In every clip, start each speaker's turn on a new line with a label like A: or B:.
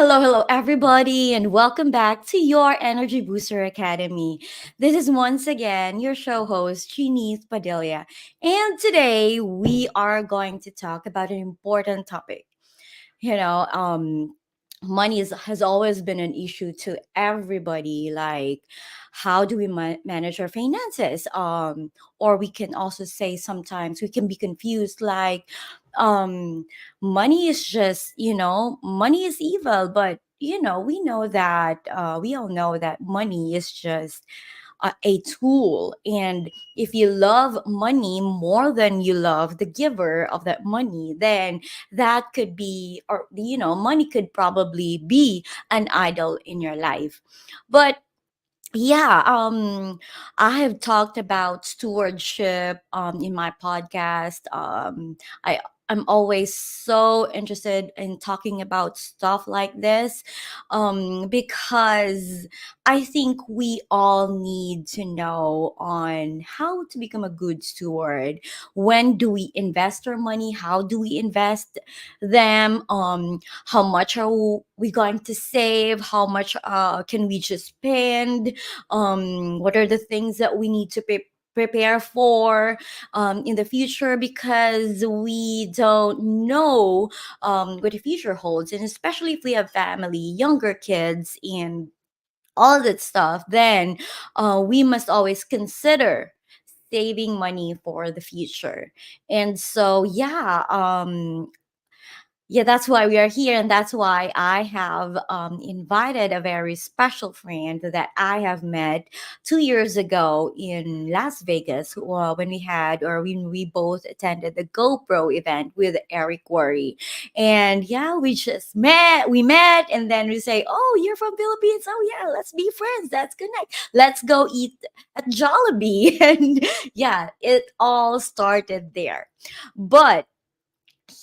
A: Hello, everybody, and welcome back to your Energy Booster Academy. This is once again your show host, Chinese Padilla, and today we are going to talk about an important topic. You know, um, Money has always been an issue to everybody. Like, how do we manage our finances? Or we can also say sometimes we can be confused, like, um, money is just, money is evil, but we know that we all know that money is just a tool. And if you love money more than you love the giver of that money, then that could be, or money could probably be an idol in your life. But yeah, I have talked about stewardship in my podcast. I I'm always so interested in talking about stuff like this, because I think we all need to know on how to become a good steward. When do we invest our money? How do we invest them? How much are we going to save? How much can we just spend? What are the things that we need to prepare for in the future, because we don't know what the future holds, and especially if we have family, younger kids, and all that stuff, then we must always consider saving money for the future. And so yeah, that's why we are here, and that's why I have invited a very special friend that I have met 2 years ago in Las Vegas, when we both attended the GoPro event with Eric Worre. And yeah, we met, and then we say, "Oh, you're from Philippines? Oh yeah, let's be friends. Let's connect. Let's go eat at Jollibee." And yeah, it all started there. But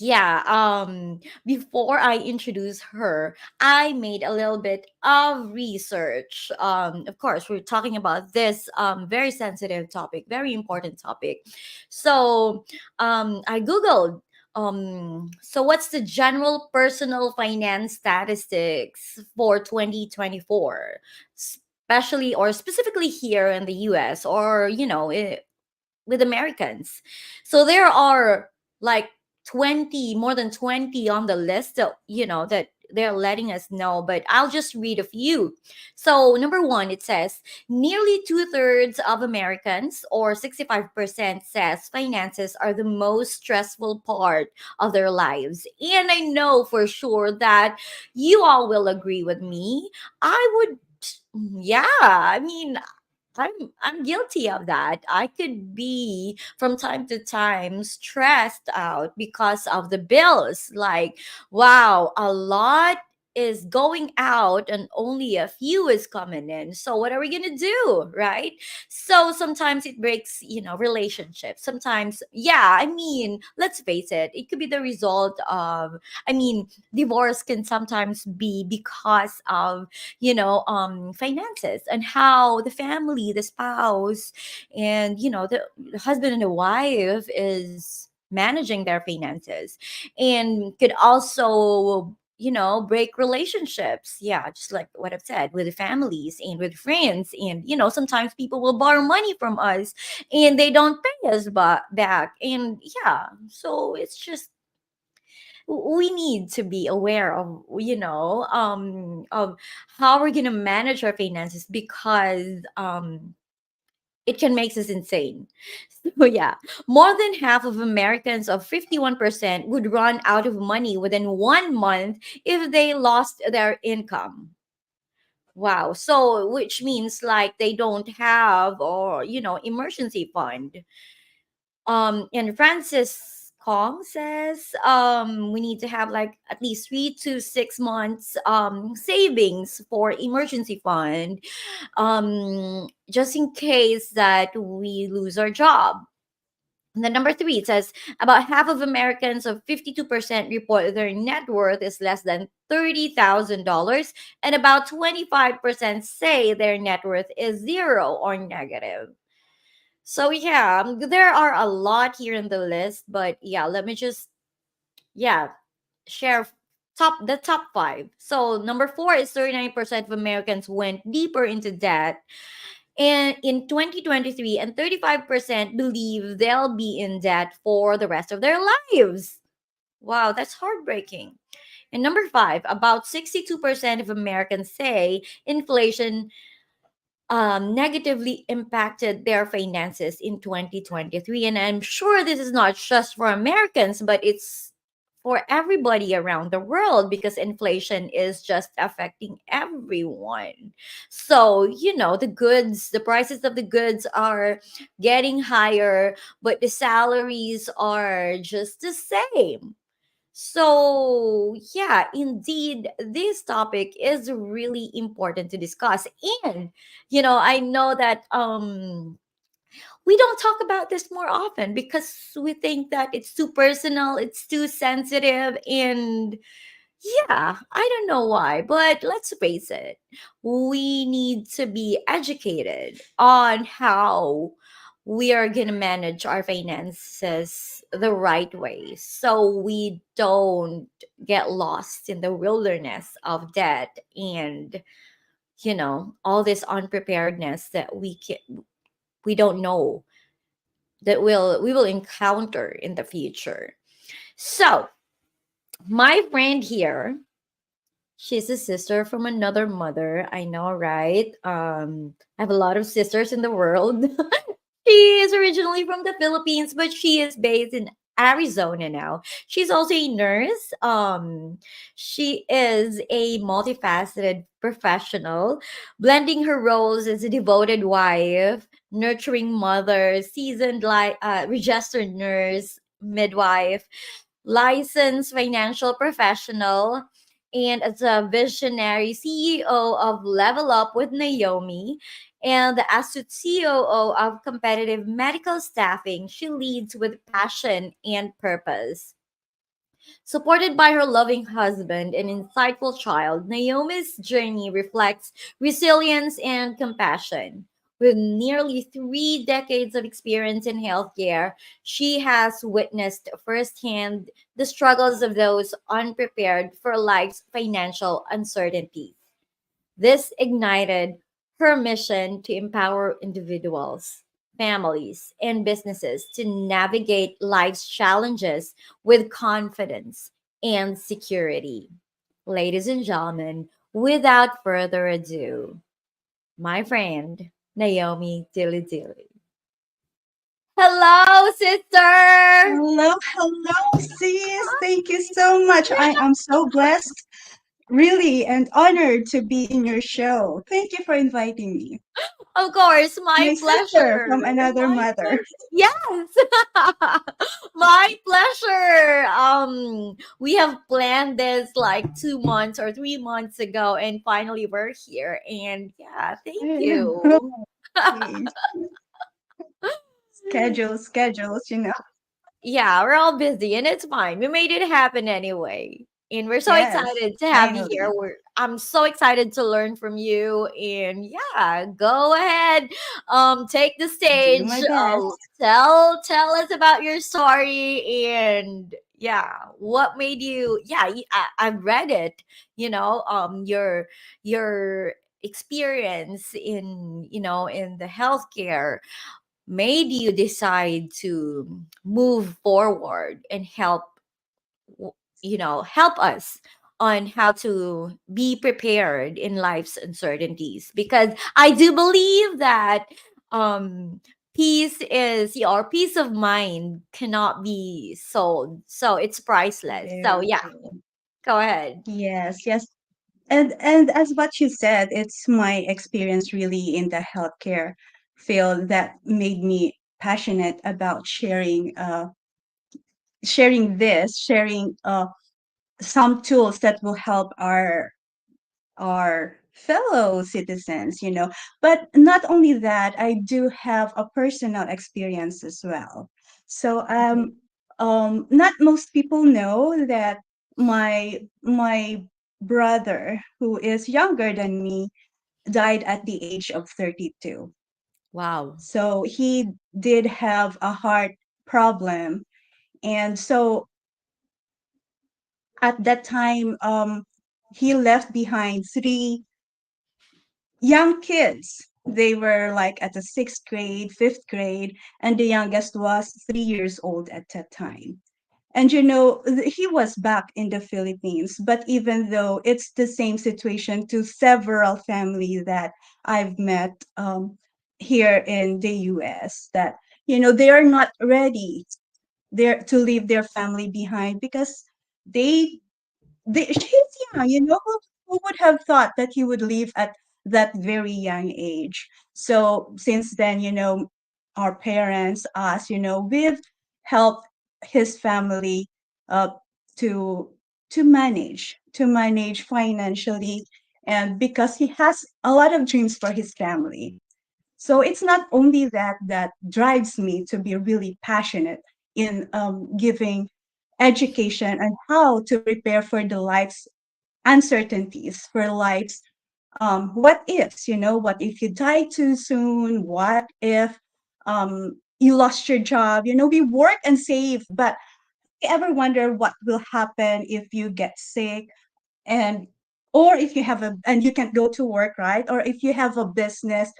A: yeah, before I introduce her, I made a little bit of research. Of course, we're talking about this very sensitive topic, very important topic. So I googled, so what's the general personal finance statistics for 2024, especially or specifically here in the US, or with Americans. So there are like 20, more than 20 on the list that, that they're letting us know, but I'll just read a few. So, number one, it says nearly two-thirds of Americans, or 65%, says finances are the most stressful part of their lives. And I know for sure that you all will agree with me. I would, yeah, I mean, I'm guilty of that. I could be from time to time stressed out because of the bills. Like, wow, a lot is going out and only a few is coming in. So what are we gonna do, right? So sometimes it breaks, relationships. Sometimes, yeah, I mean, let's face it, it could be the result of, I mean, divorce can sometimes be because of finances, and how the family, the spouse, and the husband and the wife is managing their finances, and could also break relationships, yeah, just like what I've said, with the families and with friends. And sometimes people will borrow money from us and they don't pay us back. And yeah, so it's just, we need to be aware of how we're gonna manage our finances, because it can make us insane. So yeah, more than half of Americans, of 51%, would run out of money within 1 month if they lost their income. Wow. So which means like they don't have, or emergency fund. And Francis Kong says we need to have like at least 3 to 6 months savings for emergency fund, just in case that we lose our job. And then number three, it says about half of Americans, of 52%, report their net worth is less than $30,000, and about 25% say their net worth is zero or negative. So yeah, there are a lot here in the list, but yeah, let me just, yeah, share top five. So number four is 39% of Americans went deeper into debt and in 2023, and 35% believe they'll be in debt for the rest of their lives. Wow, that's heartbreaking. And number five, about 62% of Americans say inflation negatively impacted their finances in 2023. And I'm sure this is not just for Americans, but it's for everybody around the world because inflation is just affecting everyone. So, the prices of the goods are getting higher, but the salaries are just the same. So, yeah, indeed, this topic is really important to discuss. And, I know that we don't talk about this more often because we think that it's too personal, it's too sensitive, and yeah, I don't know why, but let's face it. We need to be educated on how we are going to manage our finances the right way so we don't get lost in the wilderness of debt and all this unpreparedness that we don't know that we will encounter in the future. So, my friend here, she's a sister from another mother. I know, right? I have a lot of sisters in the world. She is originally from the Philippines, but she is based in Arizona now. She's also a nurse. She is a multifaceted professional, blending her roles as a devoted wife, nurturing mother, seasoned registered nurse, midwife, licensed financial professional, and as a visionary CEO of Level Up with Naomi and as the COO of Competitive Medical Staffing, she leads with passion and purpose. Supported by her loving husband and insightful child, Naomi's journey reflects resilience and compassion. With nearly 3 decades of experience in healthcare, she has witnessed firsthand the struggles of those unprepared for life's financial uncertainties. This ignited her mission to empower individuals, families, and businesses to navigate life's challenges with confidence and security. Ladies and gentlemen, without further ado, my friend Naomi Dilly Dilly. Hello, sister!
B: Hello, hello, sis. Thank you so much. I am so blessed, really, and honored to be in your show. Thank you for inviting me.
A: Of course, my
B: My sister
A: pleasure.
B: from another
A: My
B: mother.
A: pleasure. Yes. My pleasure. We have planned this like 2 months or 3 months ago, and finally we're here. And yeah, thank
B: I know.
A: you.
B: Please. Schedules.
A: Yeah, we're all busy and it's fine. We made it happen anyway. And we're so
B: Yes,
A: excited to have you here.
B: finally.
A: I'm so excited to learn from you. And yeah, go ahead. Take the
B: Do
A: stage.
B: my best.
A: Tell us about your story and yeah, what made you I've read it, your experience in the healthcare made you decide to move forward and help us on how to be prepared in life's uncertainties because I do believe that um peace of mind cannot be sold, so it's priceless. So
B: Very
A: yeah,
B: true.
A: go ahead.
B: Yes, yes. And as what you said, it's my experience really in the healthcare field that made me passionate about sharing some tools that will help our fellow citizens. But not only that, I do have a personal experience as well. So not most people know that my brother, who is younger than me, died at the age of 32.
A: Wow.
B: So he did have a heart problem. And so At that time, he left behind three young kids. They were like at the sixth grade, fifth grade, and the youngest was 3 years old at that time. And he was back in the Philippines, but even though it's the same situation to several families that I've met here in the US, that they are not ready there to leave their family behind because they he's young, who would have thought that he would leave at that very young age. So since then, our parents, us, we've helped his family uh, to to manage financially, and because he has a lot of dreams for his family. So it's not only that drives me to be really passionate in giving education and how to prepare for the life's uncertainties, for life's what ifs, what if you die too soon? What if you lost your job? We work and save, but you ever wonder what will happen if you get sick, and or if you have a and you can't go to work, right? Or if you have a business,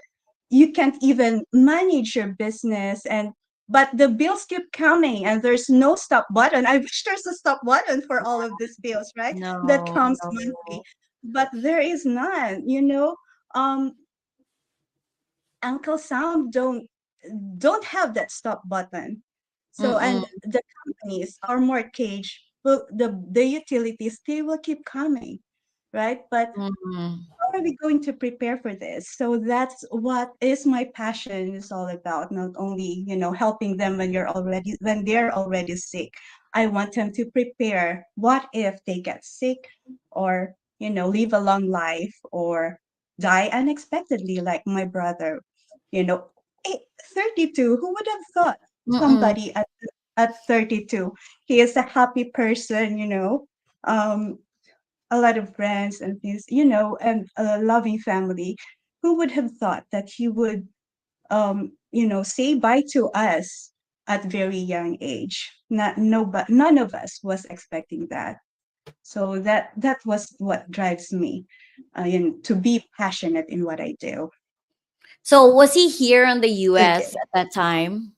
B: you can't even manage your business, and but the bills keep coming and there's no stop button. I wish there's a stop button for all of these bills, right? That
A: No,
B: comes monthly,
A: no.
B: but there is none. um Uncle Sam don't have that stop button. So, and
A: Mm-mm.
B: the companies, our mortgage, the utilities, they will keep coming, right? But
A: Mm-mm.
B: how are we going to prepare for this? So that's what is my passion is all about. Not only, helping them when they're already sick. I want them to prepare. What if they get sick, or, live a long life, or die unexpectedly like my brother. You know, 32, who would have thought
A: Mm-mm.
B: somebody at 32, he is a happy person, um a lot of friends and things, and a loving family. Who would have thought that he would, say bye to us at very young age? Not no, but none of us was expecting that. So that was what drives me, to be passionate in what I do.
A: So was he here in the US
B: Okay.
A: at that time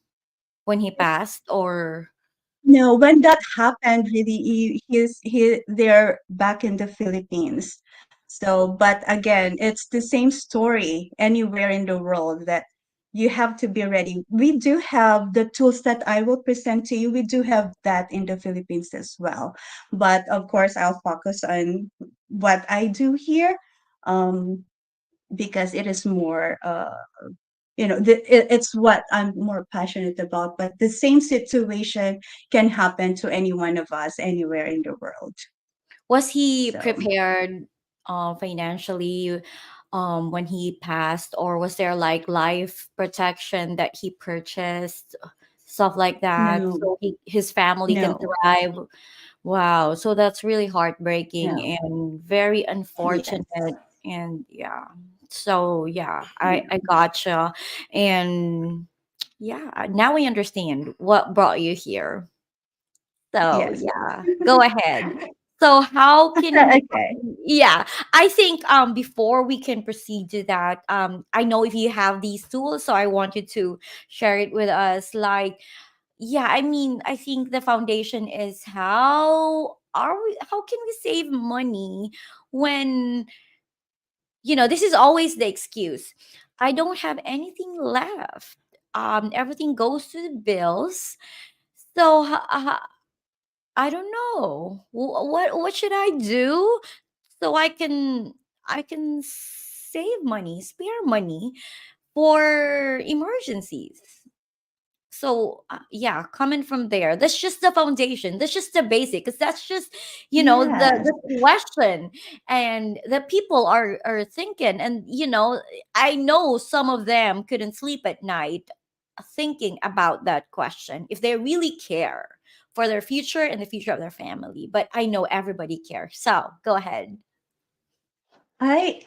A: when he passed, or?
B: No, when that happened, really, they're back in the Philippines. So, but again, it's the same story anywhere in the world, that you have to be ready. We do have the tools that I will present to you. We do have that in the Philippines as well. But of course, I'll focus on what I do here, um, because it is more it's what I'm more passionate about, but the same situation can happen to any one of us anywhere in the world.
A: Was he
B: So
A: prepared financially when he passed, or was there like life protection that he purchased, stuff like that,
B: no,
A: so his family can
B: no,
A: thrive? Wow, so that's really heartbreaking
B: no,
A: and very
B: yes,
A: unfortunate. And yeah, so yeah, I
B: yeah,
A: I gotcha. And yeah, now I understand what brought you here. So
B: yes.
A: yeah, go ahead. So how can we,
B: Okay.
A: yeah, I think before we can proceed to that, I know if you have these tools, so I want you to share it with us. Like, yeah, I mean, I think the foundation is how can we save money when, this is always the excuse. I don't have anything left. Everything goes to the bills. So I don't know. What should I do so I can save money, spare money for emergencies. So yeah, coming from there, that's just the foundation. That's just the basic. Cause that's just
B: Yes.
A: the question, and the people are thinking, and I know some of them couldn't sleep at night thinking about that question if they really care for their future and the future of their family. But I know everybody cares. So go ahead.
B: I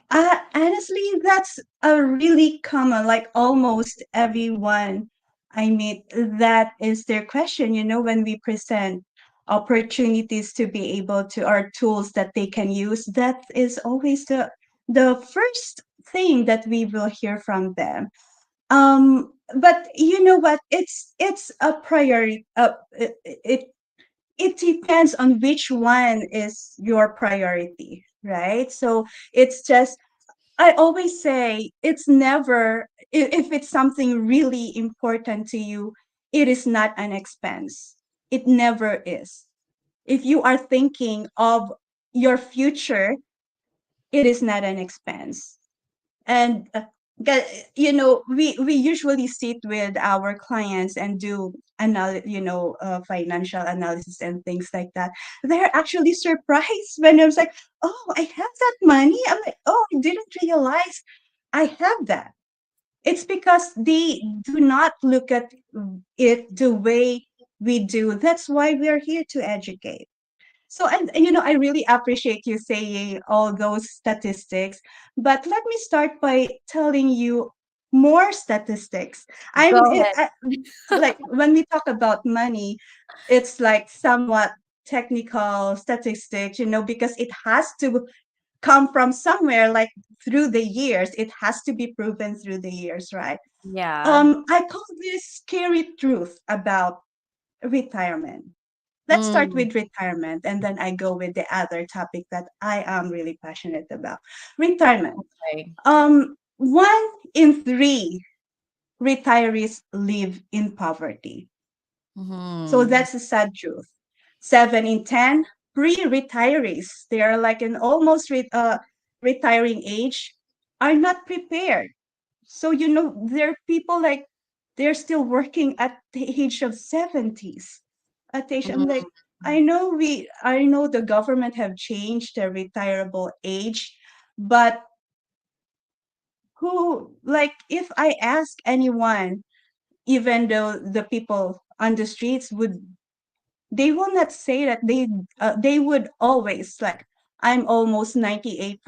B: honestly, that's a really common, like almost everyone I meet, that is their question, when we present. opportunities to be able to, or tools that they can use, that is always the first thing that we will hear from them. But you know what, it's a priority, it depends on which one is your priority, right? So it's just, I always say, it's never, if it's something really important to you, it is not an expense. It never is. If you are thinking of your future, it is not an expense. And we usually sit with our clients and do financial analysis and things like that. They're actually surprised when I was like, oh, I have that money. I'm like, oh, I didn't realize I have that. It's because they do not look at it the way we do. That's why we're here to educate. So, and I really appreciate you saying all those statistics, but let me start by telling you more statistics.
A: Go
B: Like when we talk about money, it's like somewhat technical statistics, because it has to come from somewhere, like through the years. It has to be proven through the years, right?
A: Yeah.
B: I call this scary truth about retirement. Let's start
A: Mm,
B: with retirement, and then I go with the other topic that I am really passionate about. Retirement.
A: okay.
B: 1 in 3 retirees live in poverty. So
A: Mm-hmm.
B: that's a sad truth. 7 in 10 pre-retirees, they are like an almost retiring age, are not prepared. So there are people like they're still working at the age of 70s. At the age, I'm like, I know the government have changed the retirable age, but who, like, if I ask anyone, even though the people on the streets would, they will not say that they would always, like, I'm almost 98%,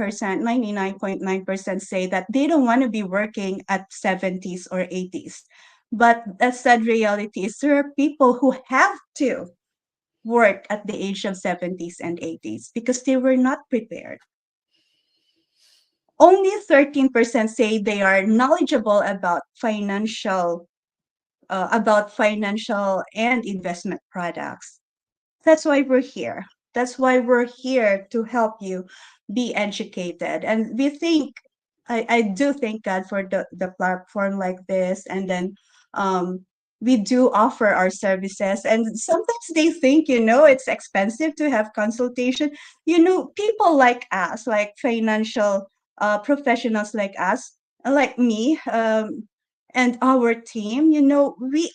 B: 99.9% say that they don't want to be working at 70s or 80s. But the sad reality is there are people who have to work at the age of 70s and 80s because they were not prepared. Only 13% say they are knowledgeable about financial and investment products. That's why we're here. That's why we're here to help you be educated. And I do thank God for the platform like this. And then we do offer our services. And sometimes they think, it's expensive to have consultation. People like us, like financial professionals like us, like me, and our team, we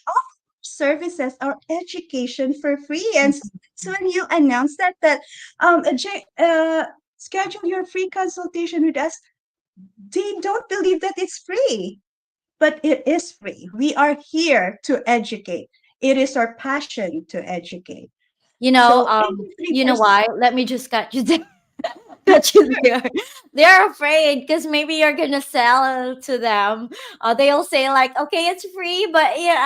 B: services or education for free. And so when you announce that schedule your free consultation with us, they don't believe that it's free, but it is free. We are here to educate. It is our passion to educate. So
A: You know
B: 83%.
A: why? Let me just cut you there. Cut you there. They're afraid because maybe you're gonna sell to them. They'll say like, "Okay, it's free, but yeah,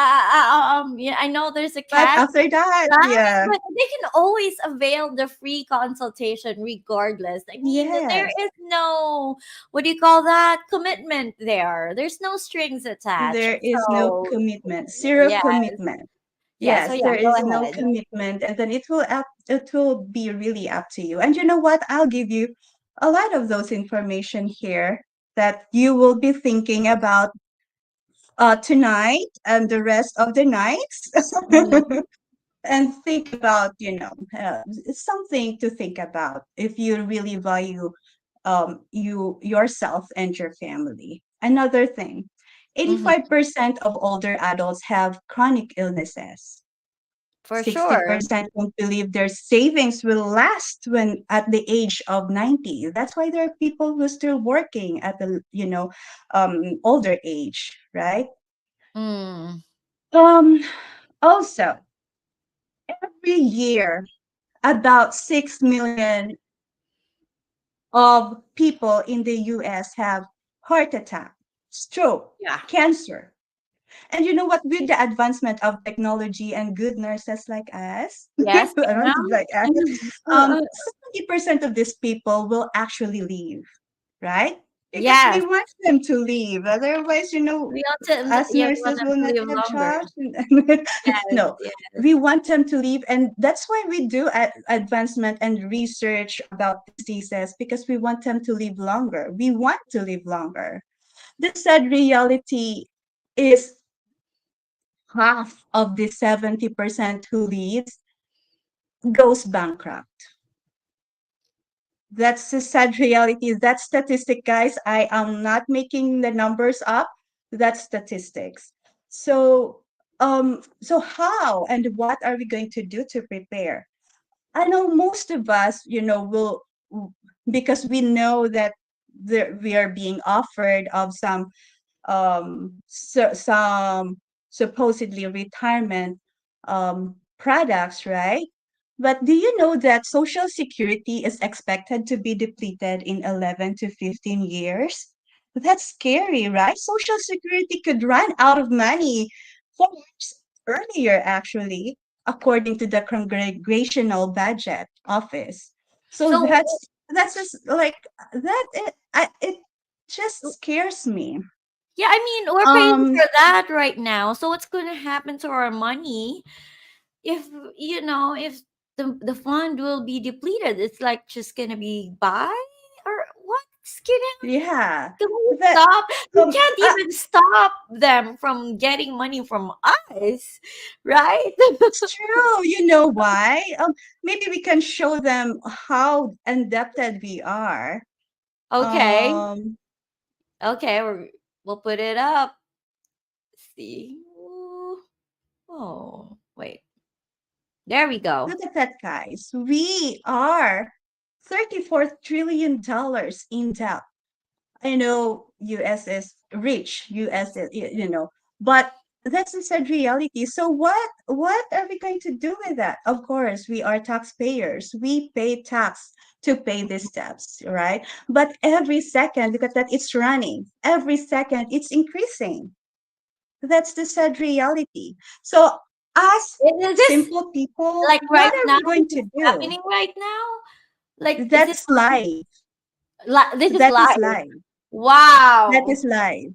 A: I know there's a
B: But
A: catch."
B: after that,
A: Right,
B: yeah,
A: but they can always avail the free consultation regardless. I mean, there
B: yes,
A: is no, what do you call that, commitment there. There's no strings attached.
B: there is no
A: So
B: commitment, zero
A: yeah,
B: commitment.
A: yeah. So
B: Yes,
A: yeah,
B: there
A: go
B: is no
A: ahead.
B: commitment, and then it will be really up to you. And you know what? I'll give you a lot of those information here that you will be thinking about tonight and the rest of the nights.
A: Mhm.
B: And think about, it's something to think about if you really value yourself and your family. Another thing,
A: Mhm.
B: 85% of older adults have chronic illnesses.
A: For sure.
B: 60% don't believe their savings will last when at the age of 90. That's why there are people who are still working at the older age, right?
A: Mm.
B: um Also, every year about 6 million of people in the US have heart attack, stroke,
A: Yeah.
B: cancer. And you know what? With the advancement of technology and good nurses like us,
A: Yes,
B: like us,
A: ma'am. Uh,
B: 70% of these people will actually leave, right? Because we
A: yes,
B: want them to leave. Otherwise,
A: we want them.
B: us
A: Yeah, we want
B: nurses
A: them
B: will
A: to
B: not
A: live
B: have
A: longer.
B: jobs.
A: Yes,
B: No, we
A: yes.
B: want them to leave. And that's why we do advancement and research about diseases, because we want them to live longer. We want to live longer. The sad reality is half of the 70% who leaves goes bankrupt. That's the sad reality. That's statistic, guys. I am not making the numbers up. That's statistics. So, so how and what are we going to do to prepare? I know most of us, will, because we know that we are being offered of some supposedly retirement products, right? But do you know that Social Security is expected to be depleted in 11 to 15 years? That's scary, right? Social Security could run out of money 4 years earlier, actually, according to the Congressional Budget Office. So
A: So
B: that's just like that. It just scares me.
A: yeah, I mean, we're paying
B: Um,
A: for that right now. So what's going to happen to our money if if the fund will be depleted? It's like just going to be buy or what's gonna
B: yeah,
A: can we
B: that
A: stop? We
B: um,
A: can't
B: uh,
A: even stop them from getting money from us, right?
B: it's true. You know why? Maybe we can show them how indebted we are.
A: Okay.
B: Um,
A: Okay, we'll put it up. See. Ooh. Oh, wait. There we go.
B: Look at that, guys. We are $34 trillion in debt. I know US is rich, US is, but that's a sad reality. So what are we going to do with that? Of course, we are taxpayers. We pay tax to pay these debts, right? But every second, look at that, it's running. Every second, it's increasing. That's the sad reality. So us
A: Is this
B: simple people,
A: like
B: what
A: right
B: are
A: now?
B: we going
A: This
B: to
A: is
B: do?
A: happening right now? Like, is this
B: That's life.
A: this is
B: That is
A: live?
B: life. That
A: Wow.
B: is life.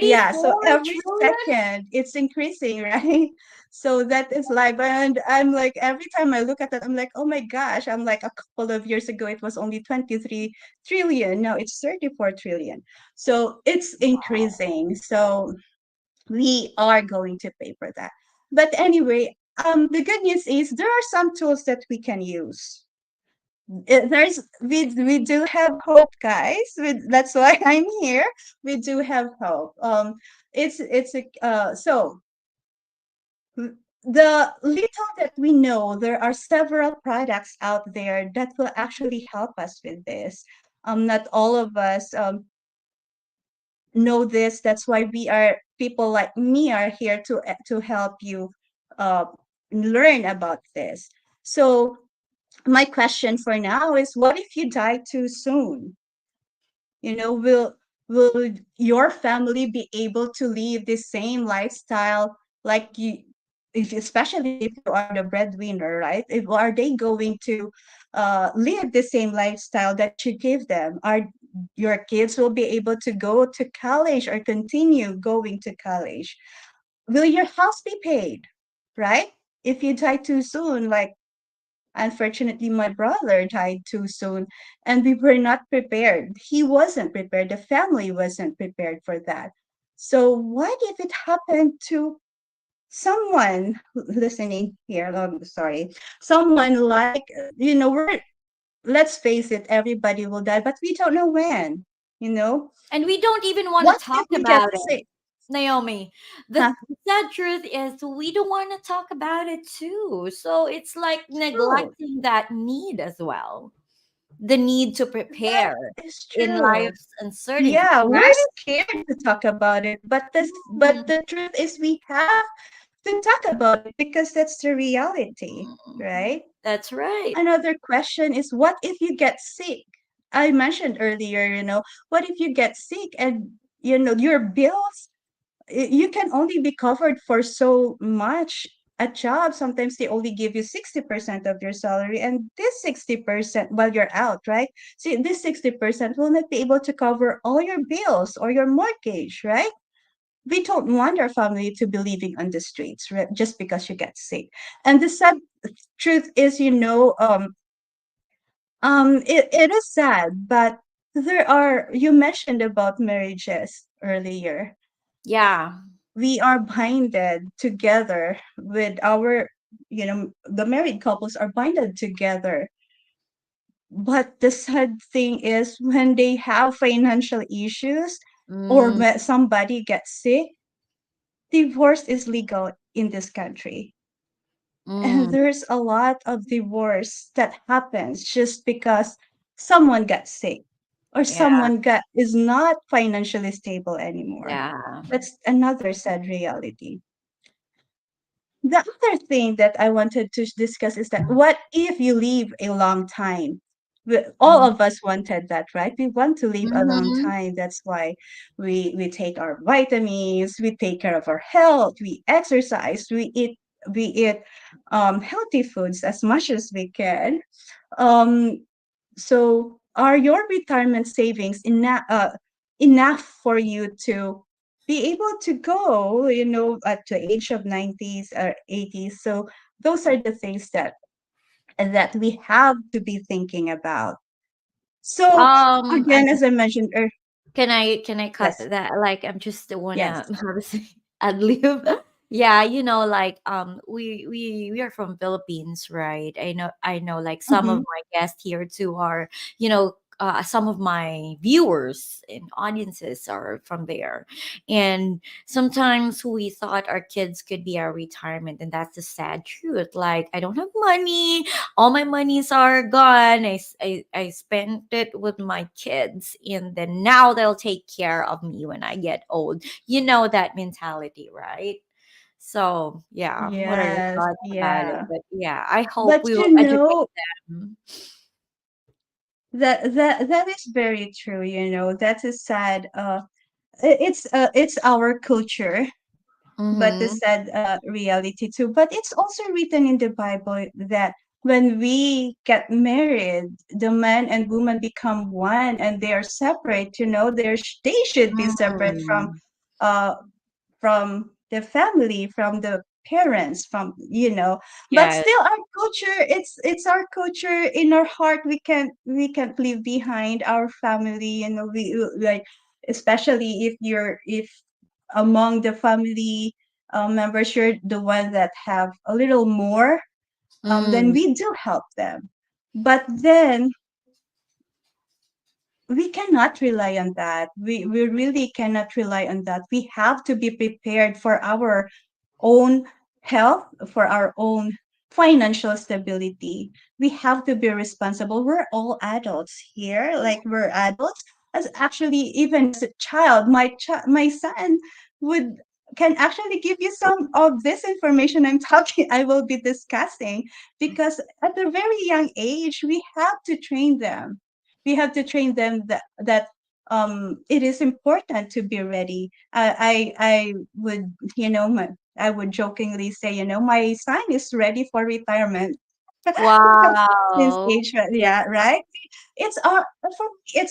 B: Yeah, so
A: 34
B: every
A: trillion?
B: second it's increasing, right? So that is life. And I'm like, every time I look at that, I'm like, oh my gosh, I'm like, a couple of years ago, it was only 23 trillion. Now it's 34 trillion. So it's increasing. So we are going to pay for that. But anyway, the good news is there are some tools that we can use. We do have hope, guys. That's why I'm here. We do have hope. It's a so the little that we know, there are several products out there that will actually help us with this. Not all of us know this. That's why we are people like me are here to help you uh learn about this. So my question for now is, what if you die too soon? Will your family be able to live the same lifestyle like you, especially if you are the breadwinner, right? If are they going to live the same lifestyle that you give them? Are your kids will be able to go to college or continue going to college? Will your house be paid, right? If you die too soon, like unfortunately, my brother died too soon, and we were not prepared. He wasn't prepared. The family wasn't prepared for that. So, what if it happened to someone listening here? Sorry, someone like, let's face it, everybody will die, but we don't know when, you know?
A: And we don't even want to
B: What
A: talk
B: if we get
A: about it.
B: sick?
A: Naomi,
B: Huh?
A: the sad truth is we don't want to talk about it too. So it's like
B: True.
A: neglecting that need as well. The need to
B: That
A: prepare
B: is
A: in
B: true.
A: life's uncertainty,
B: Yeah, we're
A: right?
B: scared to talk about it, but
A: Mhm.
B: the truth is we have to talk about it because that's the reality, right?
A: That's right.
B: Another question is, what if you get sick? I mentioned earlier, what if you get sick and your bills you can only be covered for so much a job. Sometimes they only give you 60% of your salary, and this 60% while you're out, right? See, this 60% will not be able to cover all your bills or your mortgage, right? We don't want our family to be living on the streets, right? Just because you get sick. And the sad truth is, it is sad, but there are, you mentioned about marriages earlier.
A: Yeah.
B: We are binded together with our, the married couples are binded together. But the sad thing is when they have financial issues or
A: Mm,
B: when somebody gets sick, divorce is legal in this country. And
A: mm,
B: there's a lot of divorce that happens just because someone got sick or
A: yeah.
B: someone got is not financially stable anymore.
A: Yeah.
B: That's another sad reality. The other thing that I wanted to discuss is that what if you live a long time? All of us wanted that, right? We want to live a long
A: Mm-hmm.
B: time. That's why we take our vitamins, we take care of our health, we exercise, we eat healthy foods as much as we can. Um, so, are your retirement savings enough for you to be able to go, at the age of 90s or 80s? So, those are the things that we have to be thinking about. So,
A: I
B: again, as I mentioned earlier,
A: can I cut
B: yes,
A: that? Like, I'm just wanna
B: yes.
A: how to say ad lib. Yeah, like we are from Philippines, right? I know like some of
B: Mm-hmm.
A: my guests here too are, some of my viewers and audiences are from there. And sometimes we thought our kids could be our retirement, and that's the sad truth. Like, I don't have money, all my monies are gone. I spent it with my kids, and then now they'll take care of me when I get old. You know that mentality, right? So yeah, what are your
B: Yes,
A: thoughts about it?
B: yeah.
A: But yeah, I hope
B: But
A: we will
B: you
A: educate
B: know,
A: them.
B: that is very true, That's a sad it's our culture, but the
A: Mm-hmm.
B: sad reality too. But it's also written in the Bible that when we get married, the man and woman become one, and they are separate. They should be separate
A: Mm.
B: uh from the family, from the parents, but
A: Yes.
B: still our culture, it's our culture in our heart. We can't leave behind our family, like, especially if among the family members, you're the one that have a little more, then
A: Mm.
B: we do help them. But then we cannot rely on that. We really cannot rely on that. We have to be prepared for our own health, for our own financial stability. We have to be responsible. We're all adults here. Like, we're adults. As actually, even as a child, my son would can actually give you some of this information I will be discussing, because at a very young age we have to train them. We have to train them that it is important to be ready. I would, I would jokingly say, my son is ready for retirement since
A: Wow.
B: age, yeah, right. It's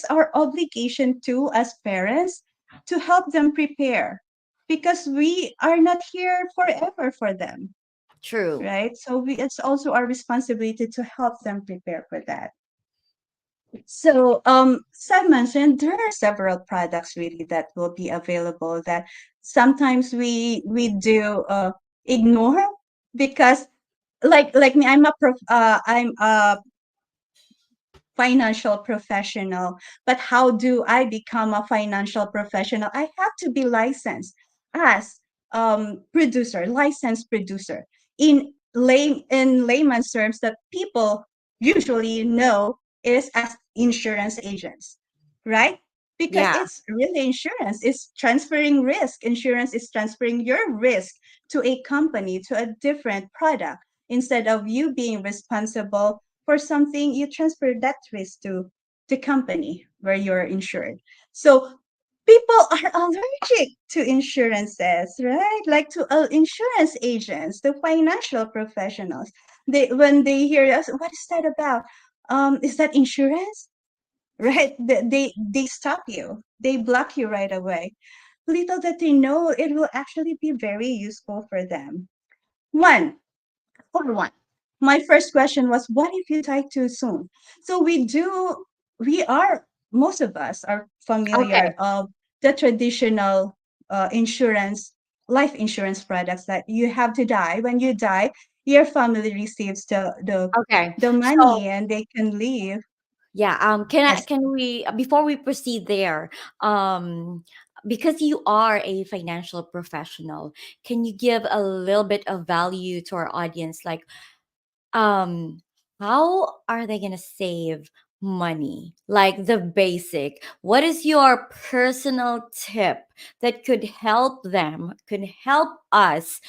B: our obligation too, as parents, to help them prepare, because we are not here forever for them,
A: True.
B: right? So it's also our responsibility to help them prepare for that. So, as I mentioned, there are several products really that will be available that sometimes we do ignore, because, like me, I'm a financial professional. But how do I become a financial professional? I have to be licensed as licensed producer. In layman's terms, that people usually know is as insurance agents, right? Because
A: Yeah.
B: it's really insurance. It's transferring risk. Insurance is transferring your risk to a company, to a different product. Instead of you being responsible for something, you transfer that risk to the company where you're insured. So People are allergic to insurances, right? Like to insurance agents, the financial professionals. They when they hear us, what is that about? Is that insurance? Right? They stop you. They block you right away. Little that they know, it will actually be very useful for them. One, for one. My first question was, what if you die too soon? So we are, most of us are familiar
A: Okay.
B: of the traditional insurance, life insurance products that you have to die. When you die, your family receives
A: Okay.
B: the
A: So
B: money and they can leave.
A: yeah,
B: Yes.
A: can we before we proceed there, um because you are a financial professional, can you give a little bit of value to our audience, like um how are they going to save money, like the basic? What is your personal tip that could help us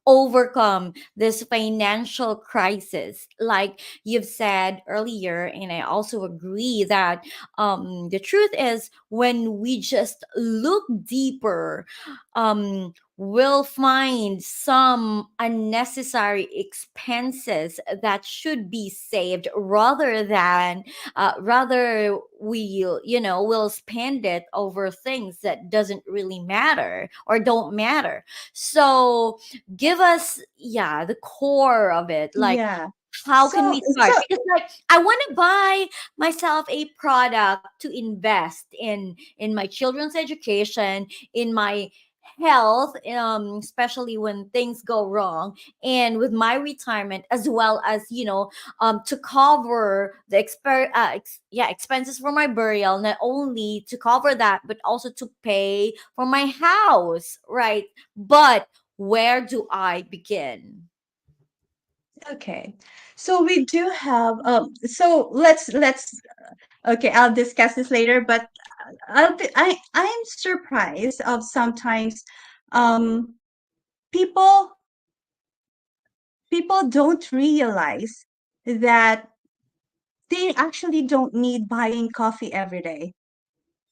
A: overcome this financial crisis? Like you've said earlier, and I also agree that the truth is when we just look deeper, we'll find some unnecessary expenses that should be saved, rather than rather we, will spend it over things that doesn't really matter or don't matter. So give us, yeah, the core of it. Like,
B: Yeah.
A: how can we
B: So
A: start? Because like I want to buy myself a product to invest in my children's education, in my health, especially when things go wrong, and with my retirement, as well as to cover the expenses for my burial, not only to cover that but also to pay for my house, right? But where do I begin?
B: okay. So we do have so let's okay, I'll discuss this later, but I'm surprised of sometimes um people people don't realize that they actually don't need buying coffee every day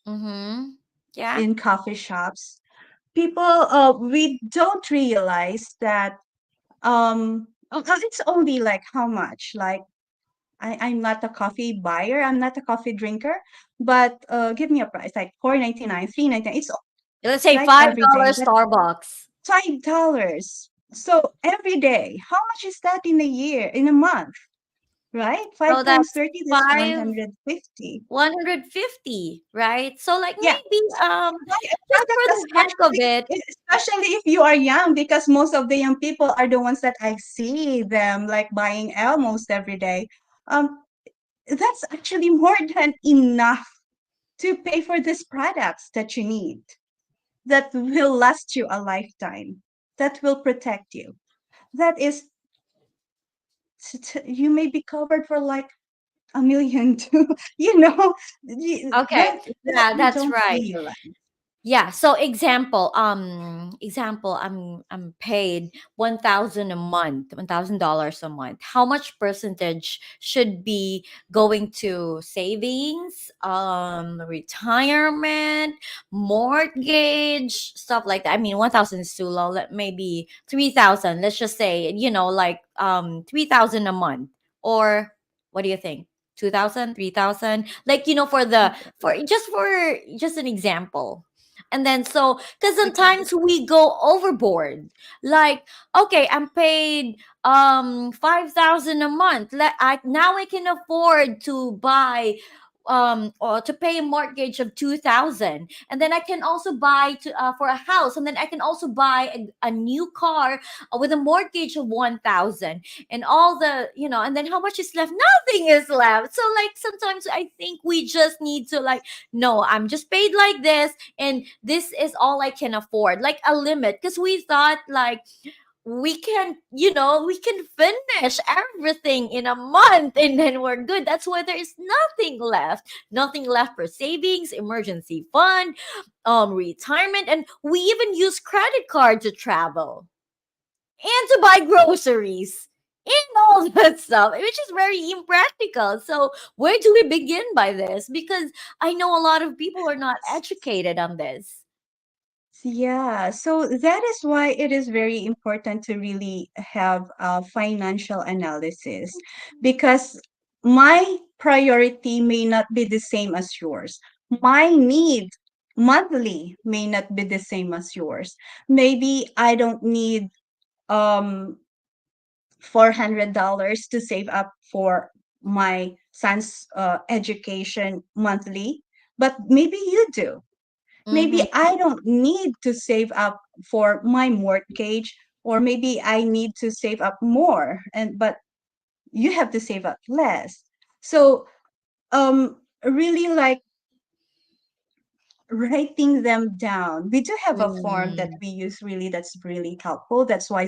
A: Mm-hmm. Yeah.
B: in coffee shops. People we don't realize that it's only like how much, like I'm not a coffee buyer, I'm not a coffee drinker, but give me a price like 4.99, 3.99. It's
A: Let's say
B: like every day.
A: $5
B: That's
A: Starbucks.
B: $5. So every day, how much is that in a year, in a month, right?
A: So
B: Five times
A: that's
B: 30, that's
A: five
B: 150.
A: 150, right? So like
B: Yeah.
A: maybe
B: So buy a
A: just
B: product,
A: for the heck of it.
B: especially if you are young, because most of the young people are the ones that I see them like buying almost every day. Um, that's actually more than enough to pay for these products that you need, that will last you a lifetime, that will protect you. That is, you may be covered for like a million too, you know,
A: Okay.
B: that
A: Yeah,
B: we
A: that's
B: don't
A: right.
B: realize.
A: Yeah, so example, I'm paid 1,000 a month, $1,000 a month. How much percentage should be going to savings, retirement, mortgage, stuff like that? I mean, 1,000 is too low. Maybe 3,000. Let's just say, like 3,000 a month, or what do you think? 2,000, 3,000, like for just an example. And then so, because
B: Okay.
A: sometimes we go overboard. Like, okay, I'm paid 5,000 a month. Now I can afford to buy or to pay a mortgage of 2,000, and then I can also buy for a house, and then I can also buy a new car with a mortgage of 1,000, and all the, and then how much is left? Nothing is left. So like sometimes I think we just need to, like, no, I'm just paid like this, and this is all I can afford, like a limit, because we thought like we can finish everything in a month and then we're good. That's why there is nothing left for savings, emergency fund, retirement, and we even use credit card to travel and to buy groceries. and all that stuff, which is very impractical. So, where do we begin by this? Because I know a lot of people are not educated on this.
B: Yeah, so that is why it is very important to really have a financial analysis, because my priority may not be the same as yours. My need monthly may not be the same as yours. Maybe I don't need um $400 to save up for my son's education monthly, but maybe you do. Maybe
A: Mm-hmm.
B: I don't need to save up for my mortgage, or maybe I need to save up more, and but you have to save up less. So really, like, writing them down. We do have a form that
A: Mm-hmm.
B: we use, really, that's really helpful. That's why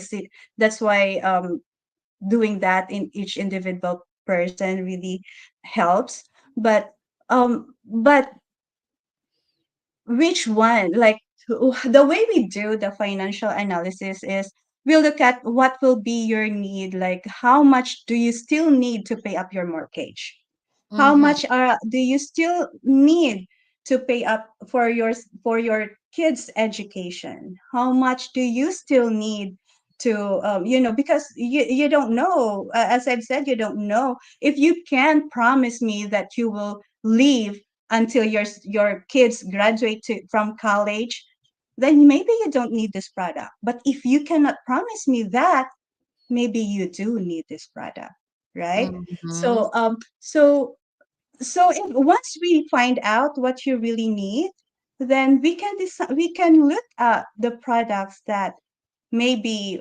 B: doing that in each individual person really helps. But which one, like, the way we do the financial analysis is we look at what will be your need, like how much do you still need to pay up your mortgage, how
A: Mm-hmm.
B: much do you still need to pay up for your kids education, how much do you still need to because you don't know, as I've said, you don't know if you can promise me that you will leave until your kids graduate from college, then maybe you don't need this product. But if you cannot promise me that, maybe you do need this product, right?
A: Mm-hmm.
B: So if, once we find out what you really need, then we can decide, we can look at the products that may be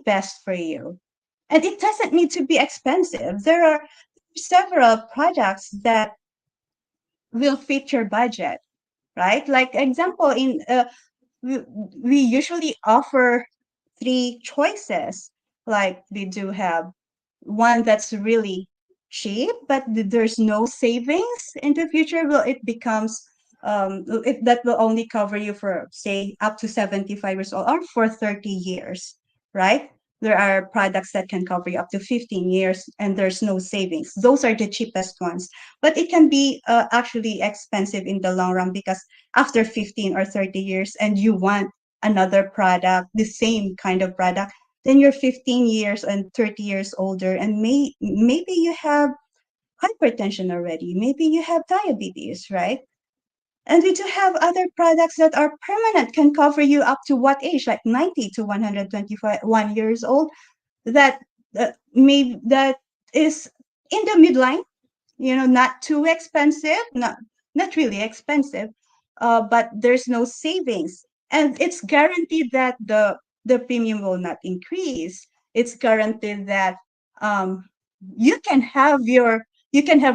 B: best for you. And it doesn't need to be expensive. There are several products that will fit your budget, right? Like example, we, we usually offer three choices. Like we do have one that's really cheap, but there's no savings in the future. Well, it becomes if that will only cover you for, say, up to 75 years old, or for 30 years, right? There are products that can cover you up to 15 years and there's no savings. Those are the cheapest ones. But it can be actually expensive in the long run, because after 15 or 30 years and you want another product, the same kind of product, then you're 15 years and 30 years older, and maybe you have hypertension already, maybe you have diabetes, right? And we do have other products that are permanent, can cover you up to what age, like 90 to 121 years old, that that is in the midline, not too expensive, not really expensive, but there's no savings, and it's guaranteed that the premium will not increase. It's guaranteed that um, you can have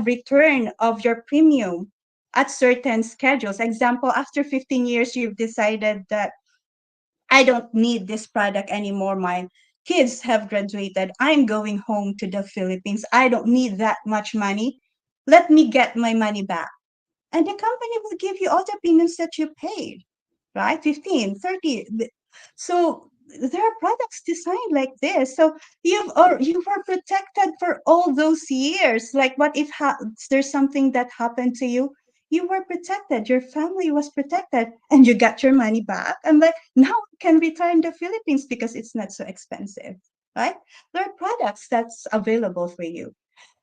B: return of your premium at certain schedules. Example, after 15 years, you've decided that I don't need this product anymore. My kids have graduated. I'm going home to the Philippines. I don't need that much money. Let me get my money back. And the company will give you all the premiums that you paid, right? 15, 30. So there are products designed like this. So you were protected for all those years. Like, what if there's something that happened to you? You were protected. Your family was protected, and you got your money back. And like, now you can return to Philippines because it's not so expensive, right? There are products that's available for you.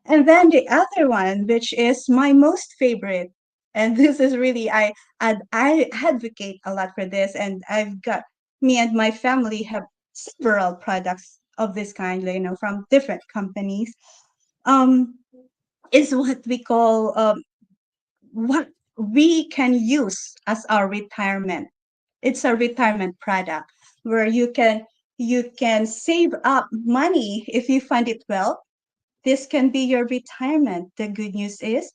B: And then the other one, which is my most favorite, and this is really, I advocate a lot for this, and I've got, me and my family have several products of this kind, from different companies. Um, is what we call what we can use as our retirement. It's a retirement product where you can save up money if you fund it well. This can be your retirement. The good news is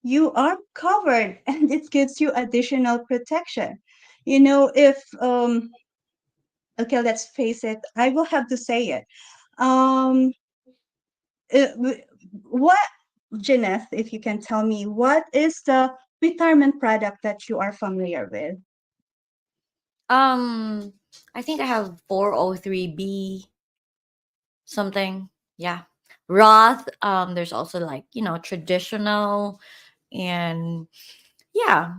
B: you are covered and it gives you additional protection. If okay, let's face it, I will have to say it. Um what, Janeth, if you can tell me, what is the retirement product that you are familiar with?
A: Um, I think I have 403B. something. Yeah. Roth, there's also like, traditional, and yeah.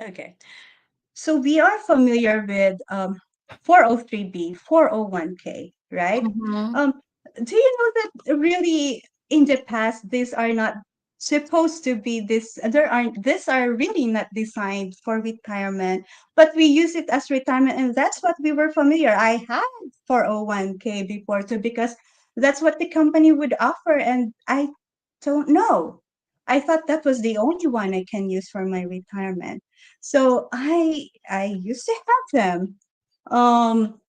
B: Okay. So we are familiar with 403b, 401k, right?
A: Mm-hmm.
B: Um, do you know that really in the past these are not supposed to be this there aren't these are really not designed for retirement, but we use it as retirement, and that's what we were familiar. I had 401k before too because that's what the company would offer, and I don't know. I thought that was the only one I can use for my retirement. So I used to have them. Um,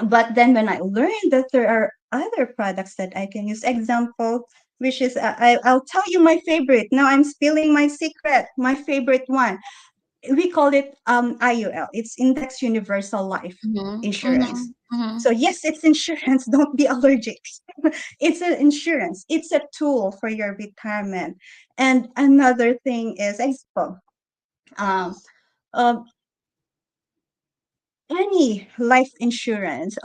B: but then when I learned that there are other products that I can use, example, which is I'll tell you my favorite. Now I'm spilling my secret. My favorite one. We call it IUL. It's Index Universal Life
A: Mm-hmm.
B: Insurance.
A: Mm-hmm. Mm-hmm.
B: So yes, it's insurance. Don't be allergic. It's an insurance. It's a tool for your retirement. And another thing is example. Um, um, any life insurance,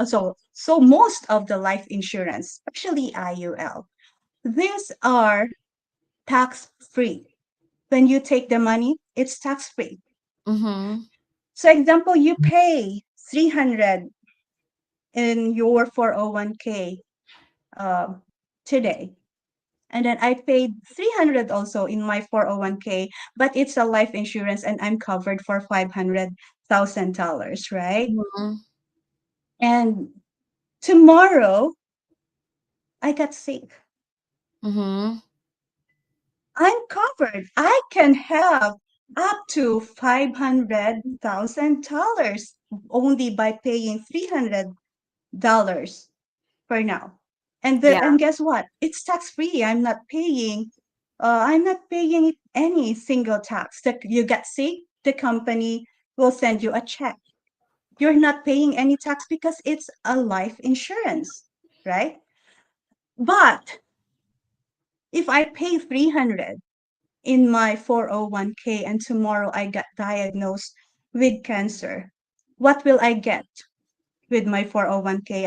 B: so most of the life insurance, especially IUL, these are tax free. When you take the money, it's tax free.
A: Mm-hmm.
B: So example, you pay 300 in your 401k um, today. And then I paid 300 also in my 401k, but it's a life insurance and I'm covered for $500,000, right?
A: Mm-hmm.
B: And tomorrow I got sick.
A: Mm-hmm.
B: I'm covered. I can have up to $500,000 only by paying $300 for now.
A: Yeah.
B: And guess what? It's tax free. I'm not paying any single tax. That you get sick, the company will send you a check. You're not paying any tax because it's a life insurance, right? But if I pay 300 in my 401k and tomorrow I got diagnosed with cancer, what will I get with my 401k?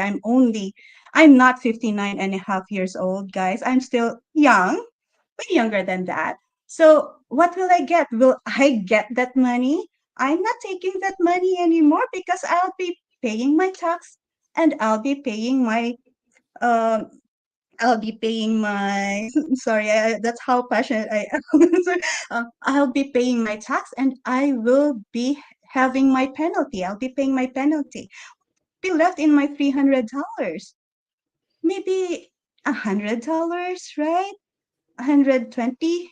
B: I'm not 59 and a half years old, guys. I'm still young, way younger than that. So what will I get? Will I get that money? I'm not taking that money anymore because I'll be paying my tax and um I'll be paying my sorry, that's how passionate I am. So, I'll be paying my tax and I will be having my penalty. I'll be paying my penalty. Be left in my $300. Maybe $100, right? 120.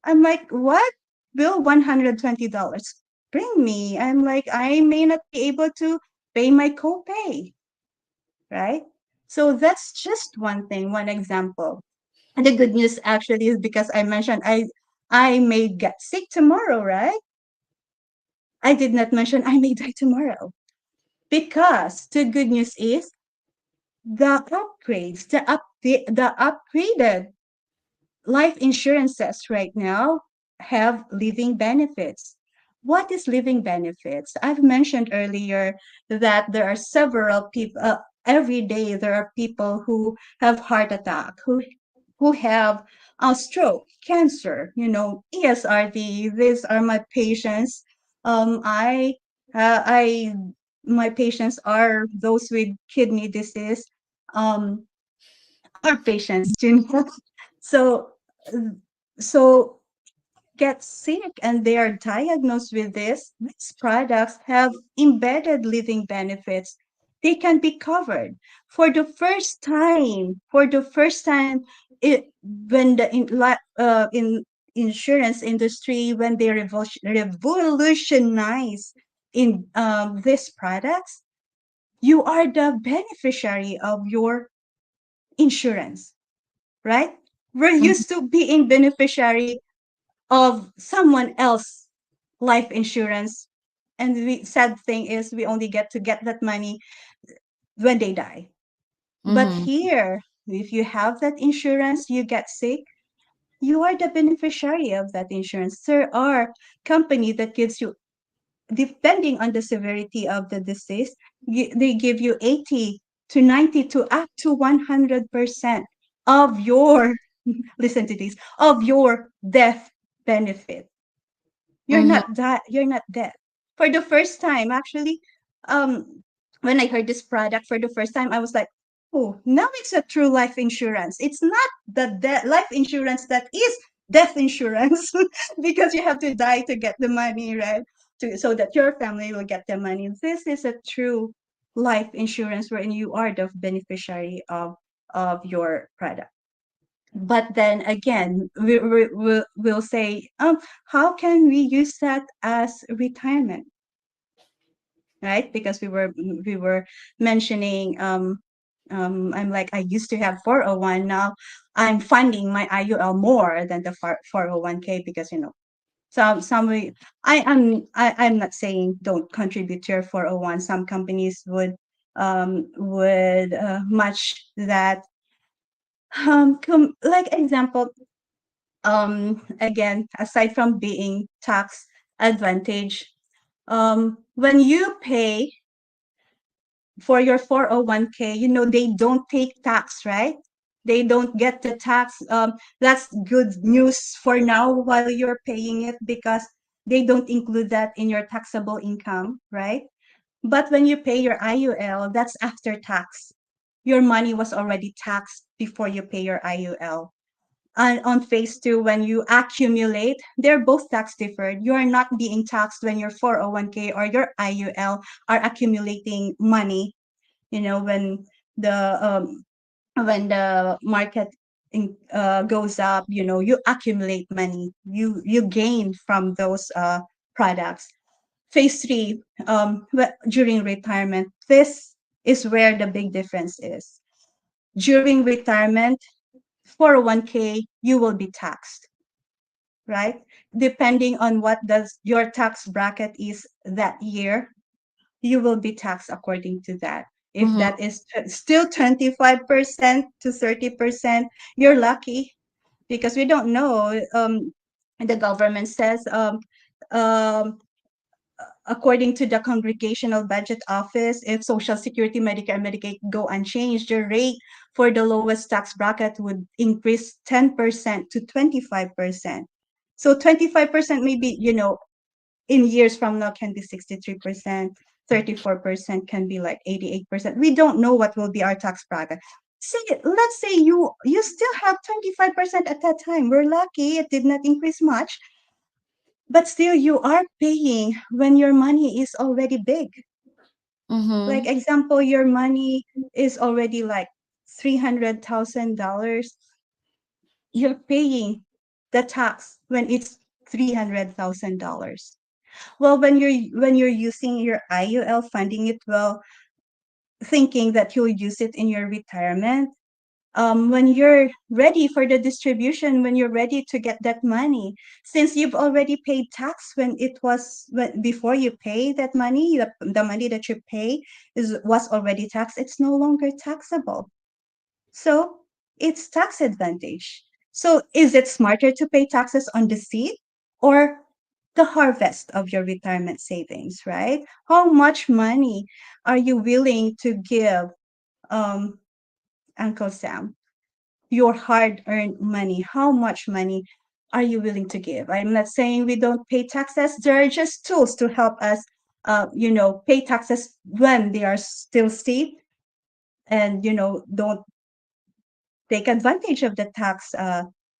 B: I'm like, what will $120 bring me? I'm like, I may not be able to pay my copay, right? So that's just one thing, one example. And the good news actually is because I mentioned I may get sick tomorrow, right? I did not mention I may die tomorrow. Because the good news is the upgrades, the upgraded life insurances right now have living benefits. What is living benefits? I've mentioned earlier that there are several people every day there are people who have heart attack, who have a stroke, cancer, ESRD. These are my patients. I my patients are those with kidney disease. Um, our patients, So, uh, so get sick and they are diagnosed with this. These products have embedded living benefits. They can be covered for the first time. For the first time, when in insurance industry when they revolutionize in these products, you are the beneficiary of your insurance, right? We're
A: Mm-hmm.
B: used to being beneficiary of someone else life insurance, and the sad thing is we only get to get that money when they die. But
A: Mm-hmm.
B: here, if you have that insurance, you get sick, you are the beneficiary of that insurance. There are company that gives you, depending on the severity of the disease, they give you 80 to 90 to up to 100% of your, listen to this, of your death benefit.
A: Mhm.
B: You're not dead. For the first time, actually, um, when I heard this product for the first time, I was like, oh, now it's a true life insurance. It's not the life insurance that is death insurance because you have to die to get the money, right? So that your family will get the money. This is a true life insurance wherein you are the beneficiary of your product. But then again, we'll say, how can we use that as retirement, right? Because we were mentioning, I'm like, I used to have 401. Now I'm funding my IUL more than the 401k because, some way, I'm not saying don't contribute to your 401. Some companies would match that. Like example, again, aside from being tax advantage, when you pay for your 401k, they don't take tax, right? They don't get the tax. That's good news for now while you're paying it, because they don't include that in your taxable income, right? But when you pay your IUL, that's after tax. Your money was already taxed before you pay your IUL. And on phase two, when you accumulate, they're both tax deferred. You are not being taxed when your 401k or your IUL are accumulating money. When the market goes up, you accumulate money. You gain from those products. Phase three, during retirement, this is where the big difference is. During retirement, 401k, you will be taxed, right? Depending on what does your tax bracket is that year, you will be taxed according to that. If
A: Mhm.
B: that is still 25% to 30%, you're lucky, because we don't know. The government says, um, according to the Congregational Budget Office, if Social Security, Medicare, and Medicaid go unchanged, the rate for the lowest tax bracket would increase 10% to 25%. So 25% maybe, in years from now can be 63%, 34% can be like 88%. We don't know what will be our tax bracket. See, let's say you still have 25% at that time. We're lucky it did not increase much, but still you are paying when your money is already big. Like
A: Mhm.
B: example, your money is already like $300,000. You're paying the tax when it's $300,000. Well, when you're using your IUL, funding it well, thinking that you'll use it in your retirement, when you're ready for the distribution, when you're ready to get that money, since you've already paid tax before you pay that money, the money that you pay was already taxed, it's no longer taxable. So it's tax advantage. So is it smarter to pay taxes on the seed or the harvest of your retirement savings, right? How much money are you willing to give, um, Uncle Sam? Your hard earned money. How much money are you willing to give? I'm not saying we don't pay taxes. There are just tools to help us, pay taxes when they are still safe, and, don't take advantage of the tax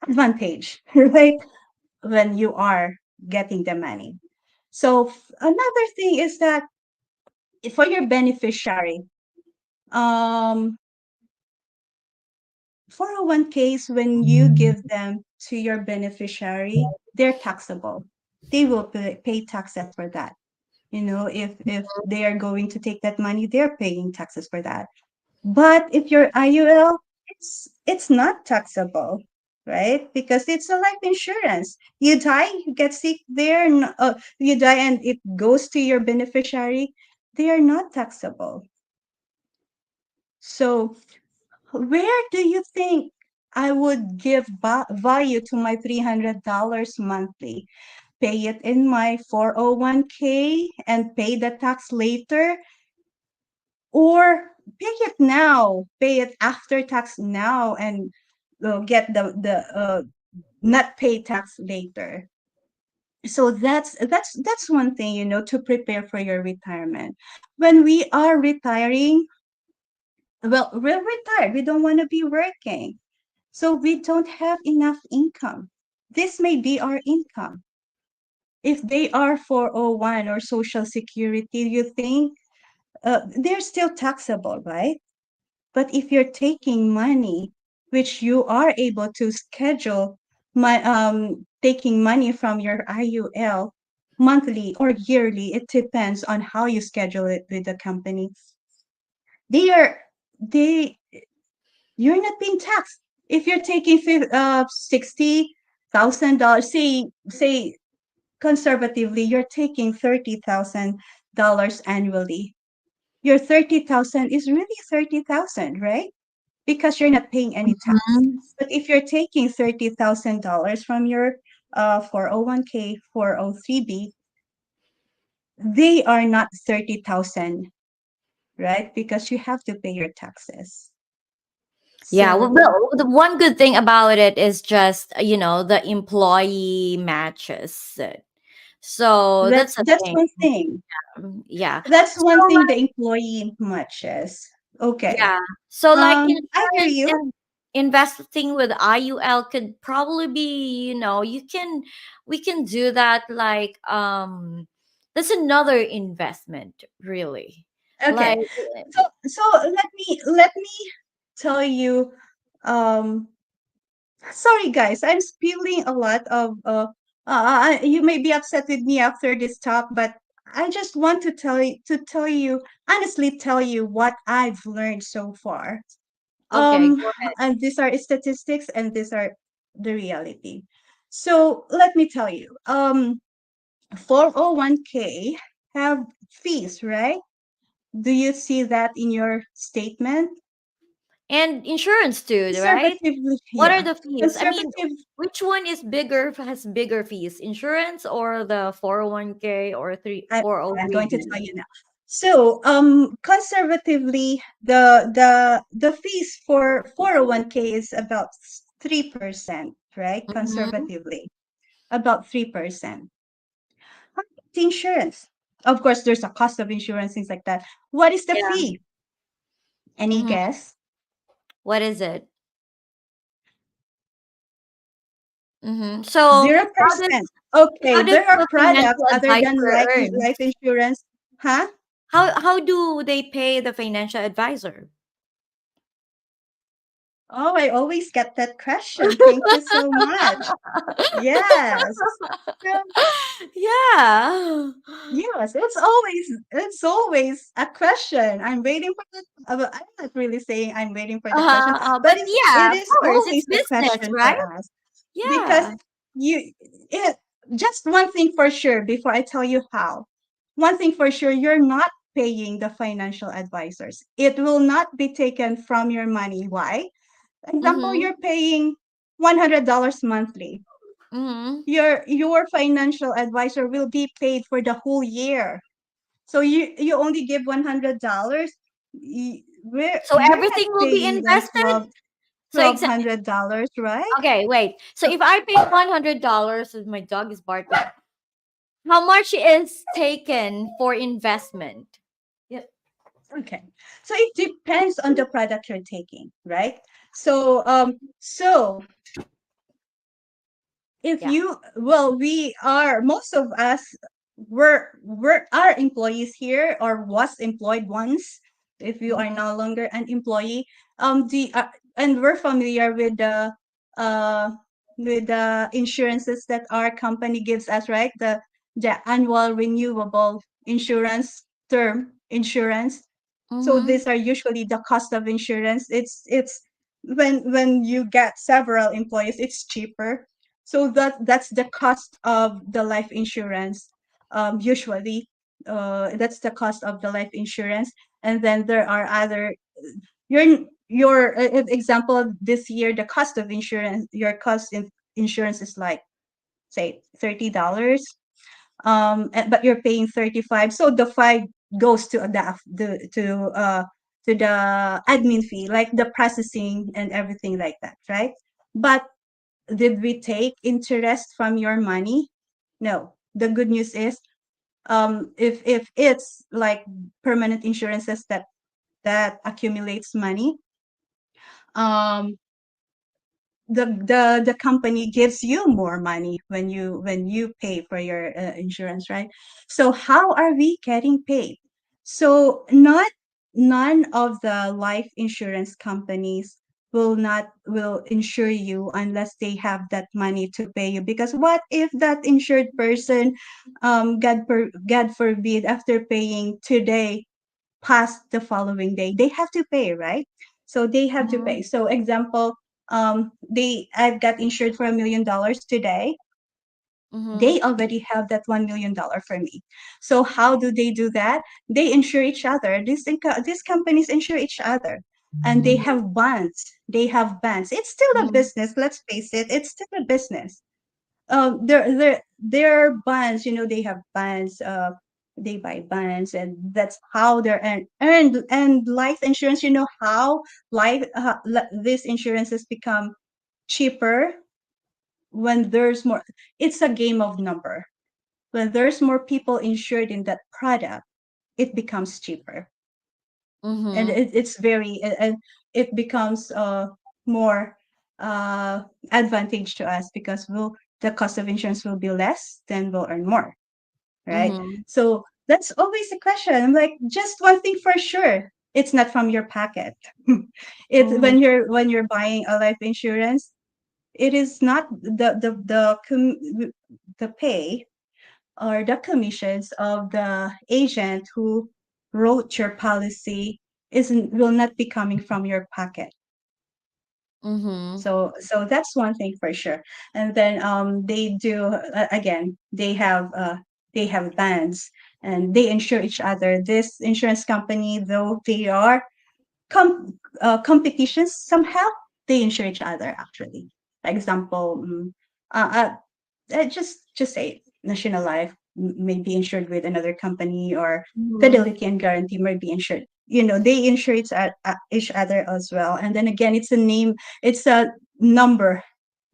B: advantage, right? When you are getting the money. So another thing is that for your beneficiary, um, 401ks, when you give them to your beneficiary, they're taxable. They will pay taxes for that. If they are going to take that money, they're paying taxes for that. But if your IUL, it's not taxable, right? Because it's a life insurance. You die, you get sick there, you die and it goes to your beneficiary, they are not taxable. So where do you think I would give value to my $300 monthly? Pay it in my 401k and pay the tax later, or pay it now, pay it after tax now, and get the not pay tax later. So that's one thing, to prepare for your retirement. When we are retiring, well, we're retired, we don't want to be working, so we don't have enough income. This may be our income. If they are 401 or social security, you think they're still taxable, right? But if you're taking money, which you are able to schedule, taking money from your IUL monthly or yearly, it depends on how you schedule it with the company. They are they You're not being taxed if you're taking $60,000. Say conservatively, you're taking $30,000 annually. Your 30,000 is really 30,000, right? Because you're not paying any tax.
A: Mhm.
B: But if you're taking $30,000 from your 401k, 403b, they are not 30,000, right? Because you have to pay your taxes.
A: Yeah,
B: So
A: the one good thing about it is just, the employee matches it. So
B: that's
A: that's a
B: that's
A: thing.
B: one thing.
A: Yeah.
B: That's
A: So
B: one thing the
A: like,
B: employee matches. Okay.
A: yeah. So like
B: I hear
A: insurance
B: you.
A: and investing with IUL could probably be, we can do that like that's another investment, really.
B: Okay.
A: Like,
B: So let me tell you. Um, Sorry, guys, I'm spilling a lot of. You may be upset with me after this talk, but I just want to honestly tell you what I've learned so far.
A: okay,
B: Um,
A: go ahead.
B: and these are statistics, and these are the reality. So let me tell you. 401k have fees, right? Do you see that in your statement?
A: And insurance too, right?
B: Conservatively,
A: What are
B: yeah.
A: the fees? I mean,
B: Conservative,
A: which one is bigger, has bigger fees? Insurance or the 401k or
B: I'm going to
A: 403b?
B: tell you now. So, conservatively, the fees for 401k is about 3%, right?
A: Mm-hmm.
B: Conservatively, about 3%. The insurance, of course, there's a cost of insurance, things like that. What is the
A: Yeah.
B: fee? Any
A: Mm-hmm.
B: guess?
A: What is it? Mm-hmm. So
B: Zero
A: how does
B: percent. Okay,
A: how does
B: there are
A: the
B: products
A: financial
B: other than
A: advisor earn?
B: life insurance. Huh?
A: How do they pay the financial advisor?
B: Oh, I always get that question. Thank you so much. Yes. Um,
A: Yeah.
B: yes, it's always a question. I'm waiting for that. I'm not really saying I'm waiting for the question, but
A: But
B: it
A: yeah, of
B: is
A: course, it's
B: always a
A: business,
B: question for
A: right?
B: us because
A: Yeah.
B: you it just one thing for sure before I tell you how. One thing for sure, you're not paying the financial advisors. It will not be taken from your money. Why? Example,
A: Mm-hmm.
B: you're paying $100 monthly.
A: Mm-hmm.
B: Your financial advisor will be paid for the whole year. So you only give $100.
A: So
B: You're not
A: everything will be
B: paying them
A: invested. So
B: $1,200, right?
A: okay, wait. So if I pay $100, as my dog is barking, how much is taken for investment? Yeah.
B: Okay. So it depends on the product you're taking, right? So if
A: Yeah.
B: you well we are most of us were our employees here or was employed once. If you are
A: Mm-hmm.
B: no longer an employee, the and we're familiar uh with the insurances that our company gives us, right? The annual renewable insurance term insurance. So
A: Mm-hmm.
B: these are usually the cost of insurance. It's when you get several employees, it's cheaper. So that's the cost of the life insurance. Usually, that's the cost of the life insurance. And then there are other example this year the cost of insurance your cost in insurance is like say $30, but you're paying 35, so the five goes to the to to the admin fee, like the processing and everything like that, right? But did we take interest from your money? No. The good news is, if it's like permanent insurances that accumulates money, um, the company gives you more money when you pay for your insurance, right? So how are we getting paid? So not none of the life insurance companies will insure you unless they have that money to pay you, because what if that insured person, God forbid, after paying today, past the following day, they have to pay, right? So they have to
A: Mm-hmm.
B: pay. So example, they I've got insured for $1 million today.
A: Mm-hmm.
B: They already have that $1 million for me. So how do they do that? They insure each other. These companies insure each other, and they
A: Mm-hmm.
B: have bonds. They have bonds. It's still a
A: Mm-hmm.
B: business. Let's face it. It's still a business. Their bonds, they have bonds. They buy bonds, and that's how they're earned. And life insurance, how these insurances become cheaper when there's more. It's a game of number. When there's more people insured in that product, it becomes cheaper, and
A: Mm-hmm.
B: it becomes more uh advantage to us, because the cost of insurance will be less, then we'll earn more, right?
A: Mm-hmm.
B: So that's always the question. I'm like, just one thing for sure, it's not from your pocket. It
A: Mm-hmm.
B: when you're buying a life insurance, it is not the pay or the commissions of the agent who wrote your policy isn't will not be coming from your pocket.
A: Mm-hmm.
B: So that's one thing for sure. And then they do, again, they have bands, and they insure each other. This insurance company, though they are competitions somehow, they insure each other actually. For example, just say National Life may be insured with another company, or
A: Mm-hmm.
B: Fidelity and Guarantee might be insured. They insure each other as well. And then again, it's a number,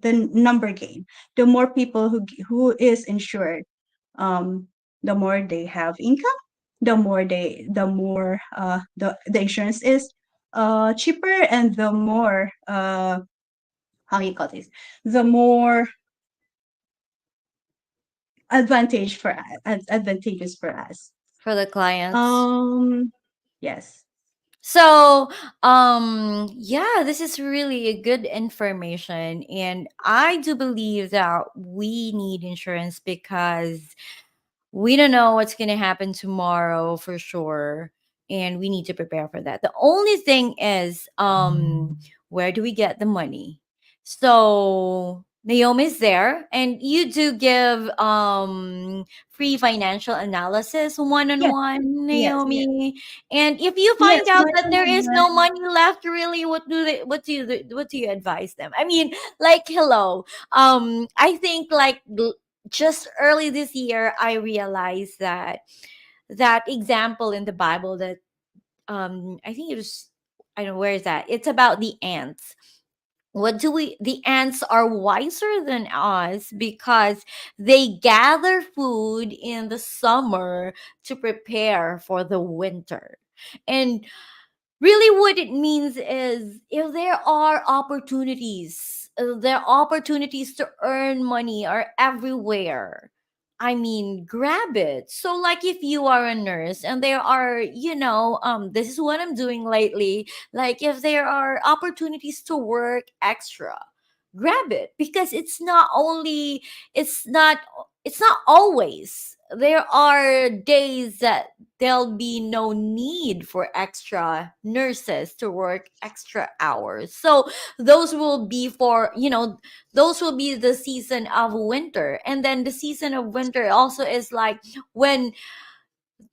B: the number game. The more people who is insured, um, the more they have income, the more the insurance is cheaper, and the more how you call this, the more advantageous for us.
A: For the clients.
B: Um, yes.
A: So, yeah, this is really a good information. And I do believe that we need insurance because we don't know what's going to happen tomorrow for sure. And we need to prepare for that. The only thing is, where do we get the money? So, Naomi's there, and you do give free financial analysis one on
B: Yes.
A: one,
B: Yes.
A: Naomi. And if you find
B: Yes.
A: out
B: One
A: that
B: on
A: there is
B: one.
A: no money left, really, what do you advise them? I mean, like, hello. I think like just early this year I realized that that example in the Bible that I think it was, I don't know where is that. It's about the ants. What do we The ants are wiser than us because they gather food in the summer to prepare for the winter. And really what it means is if there are opportunities, there are opportunities to earn money are everywhere. I mean, grab it. So like if you are a nurse and there are, this is what I'm doing lately, like if there are opportunities to work extra, grab it, because it's not it's not always. There are days that there'll be no need for extra nurses to work extra hours. So those will be for, those will be the season of winter. And then the season of winter also is like when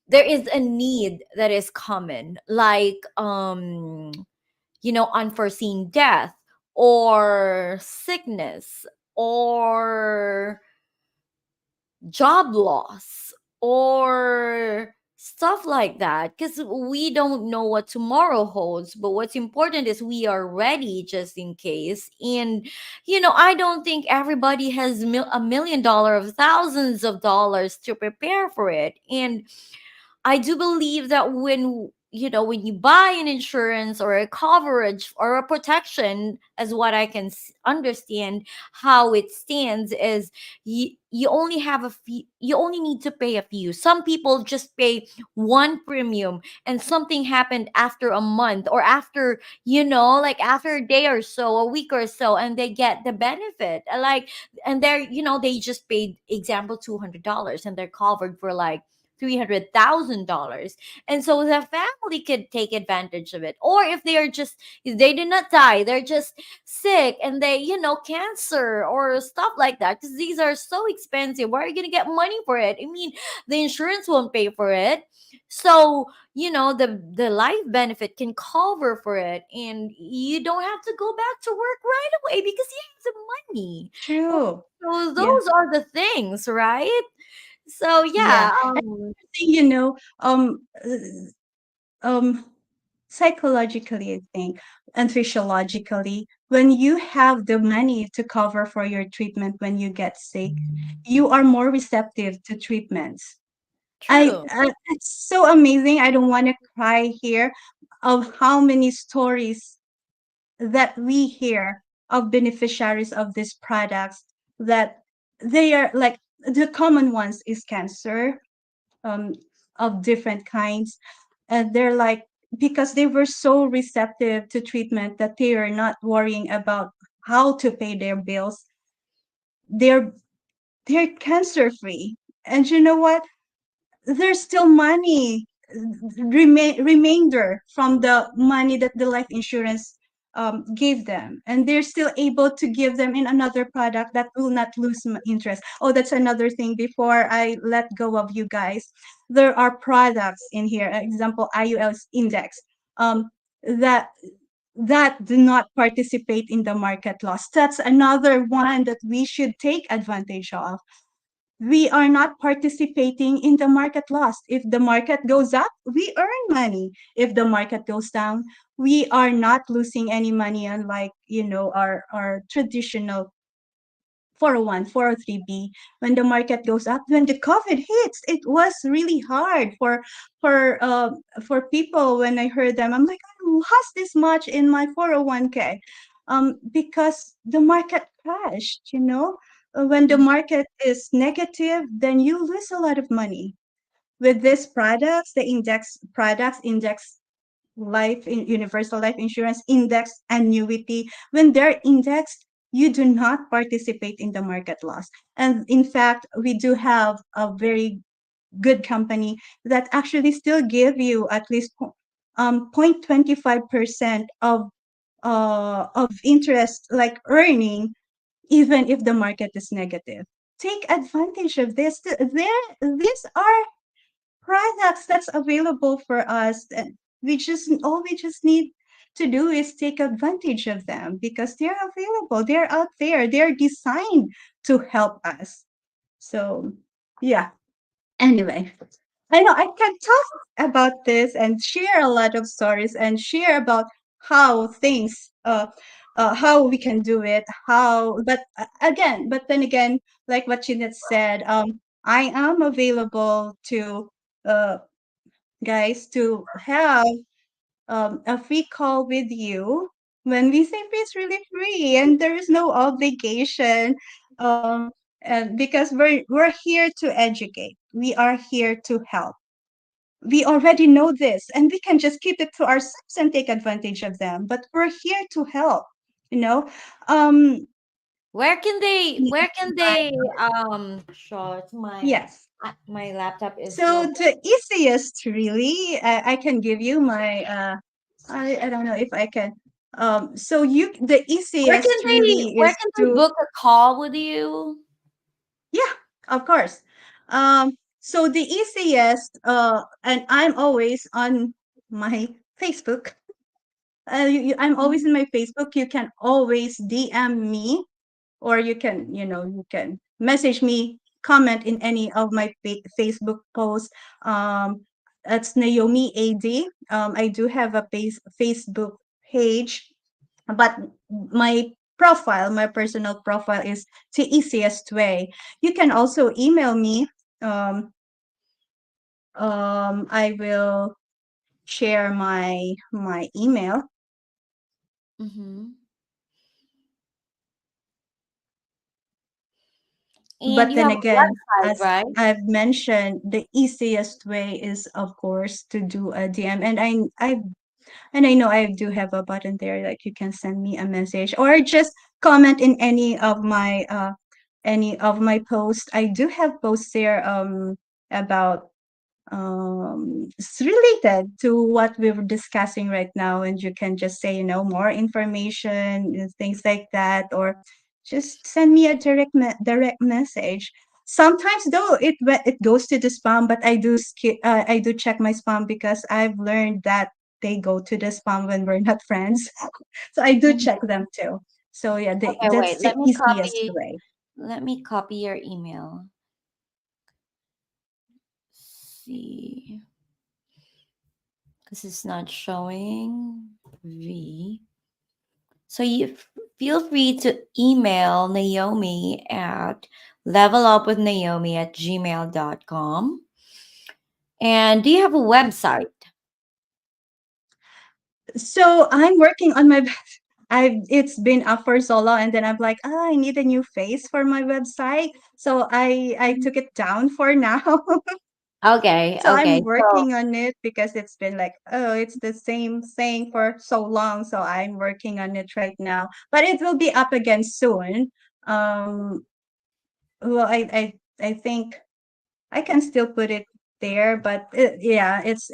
A: there is a need that is common, like unforeseen death or sickness or job loss or stuff like that, because we don't know what tomorrow holds. But what's important is we are ready just in case. And I don't think everybody has $1 million of thousands of dollars to prepare for it. And I do believe that when you buy an insurance or a coverage or a protection, as what I can understand how it stands, is you only have a few, you only need to pay a few. Some people just pay one premium, and something happened after a month, or after, like after a day or so, a week or so, and they get the benefit. Like, and they just paid, example, $200, and they're covered for like $300,000. And so the family could take advantage of it. Or if they did not die, they're just sick, and cancer or stuff like that, because these are so expensive. Where are you going to get money for it? I mean, the insurance won't pay for it. So, the life benefit can cover for it, and you don't have to go back to work right away because you have the money.
B: True.
A: So
B: Yeah.
A: those are the things, right? So
B: Yeah.
A: yeah,
B: You know, um, psychologically, I think, and physiologically, when you have the money to cover for your treatment when you get sick, you are more receptive to treatments.
A: true.
B: It's so amazing. I don't want to cry here of how many stories that we hear of beneficiaries of these products, that they are like, the common ones is cancer, um, of different kinds. And they're like, because they were so receptive to treatment that they are not worrying about how to pay their bills. They're they're cancer free. And you know what? There's still money remainder from the money that the life insurance gave them, and they're still able to give them in another product that will not lose interest. Oh, that's another thing. Before I let go of you guys, there are products in here, example IUL index, um, that do not participate in the market loss. That's another one that we should take advantage of. We are not participating in the market loss. If the market goes up, we earn money. If the market goes down, we are not losing any money, unlike, our traditional 401, 403b. When the market goes up, when the COVID hits, it was really hard for people. When I heard them, I'm like, I lost this much in my 401k, because the market crashed. When the
A: Mhm.
B: market is negative, then you lose a lot of money. With these products, the index products, index universal life insurance, index annuity, when they're indexed, you do not participate in the market loss. And in fact, we do have a very good company that actually still give you at least 0.25% of interest, like earning, even if the market is negative. Take advantage of this. These are products that's available for us, and we just need to do is take advantage of them, because they're available, they're out there, they're designed to help us. So yeah, anyway, I know I can talk about this and share a lot of stories and share about how things how we can do it, how but again, but then again, like what Jeanette said, I am available to uh guys, to have a free call with you. When we say free, it's really free, and there is no obligation. Um, and because we're here to educate, we are here to help. We already know this, and we can just keep it to ourselves and take advantage of them. But we're here to help. You know, um,
A: Short,
B: yes.
A: my laptop is
B: So
A: slow.
B: the easiest, really, I can give you my. I don't know if I can. So the easiest really
A: Where
B: is
A: can they
B: to,
A: book a call with you?
B: yeah, of course. So the easiest, and I'm always on my Facebook. I'm always in my Facebook. You can always DM me, or you can message me, comment in any of my Facebook posts. That's Naomi AD. I do have a Facebook page, but my my personal profile is the easiest way. You can also email me. Um, I will share my email.
A: Mm-hmm. And
B: But
A: you
B: then
A: have a
B: again,
A: website,
B: as
A: right?
B: I've mentioned, the easiest way is, of course, to do a DM. And I know I do have a button there, like you can send me a message or just comment in any of my posts. I do have posts there about it's related to what we were discussing right now, and you can just say, more information and things like that, or just send me a direct message. Sometimes though it goes to the spam, but I do check my spam because I've learned that they go to the spam when we're not friends. So I do check
A: Mhm.
B: them too. So yeah,
A: Okay,
B: that's
A: wait.
B: the easiest way.
A: Let me copy your email. See, because it's not showing V. So feel free to email Naomi at levelupwithnaomi@gmail.com. And do you have a website?
B: So I'm working on my it's been up for so long, and then I'm like, I need a new face for my website. So I took it down for now.
A: Okay,
B: So
A: okay.
B: I'm
A: So,
B: working on it because it's been like, oh, it's the same thing for so long. So I'm working on it right now. But it will be up again soon. Um well I think I can still put it there, but yeah, it's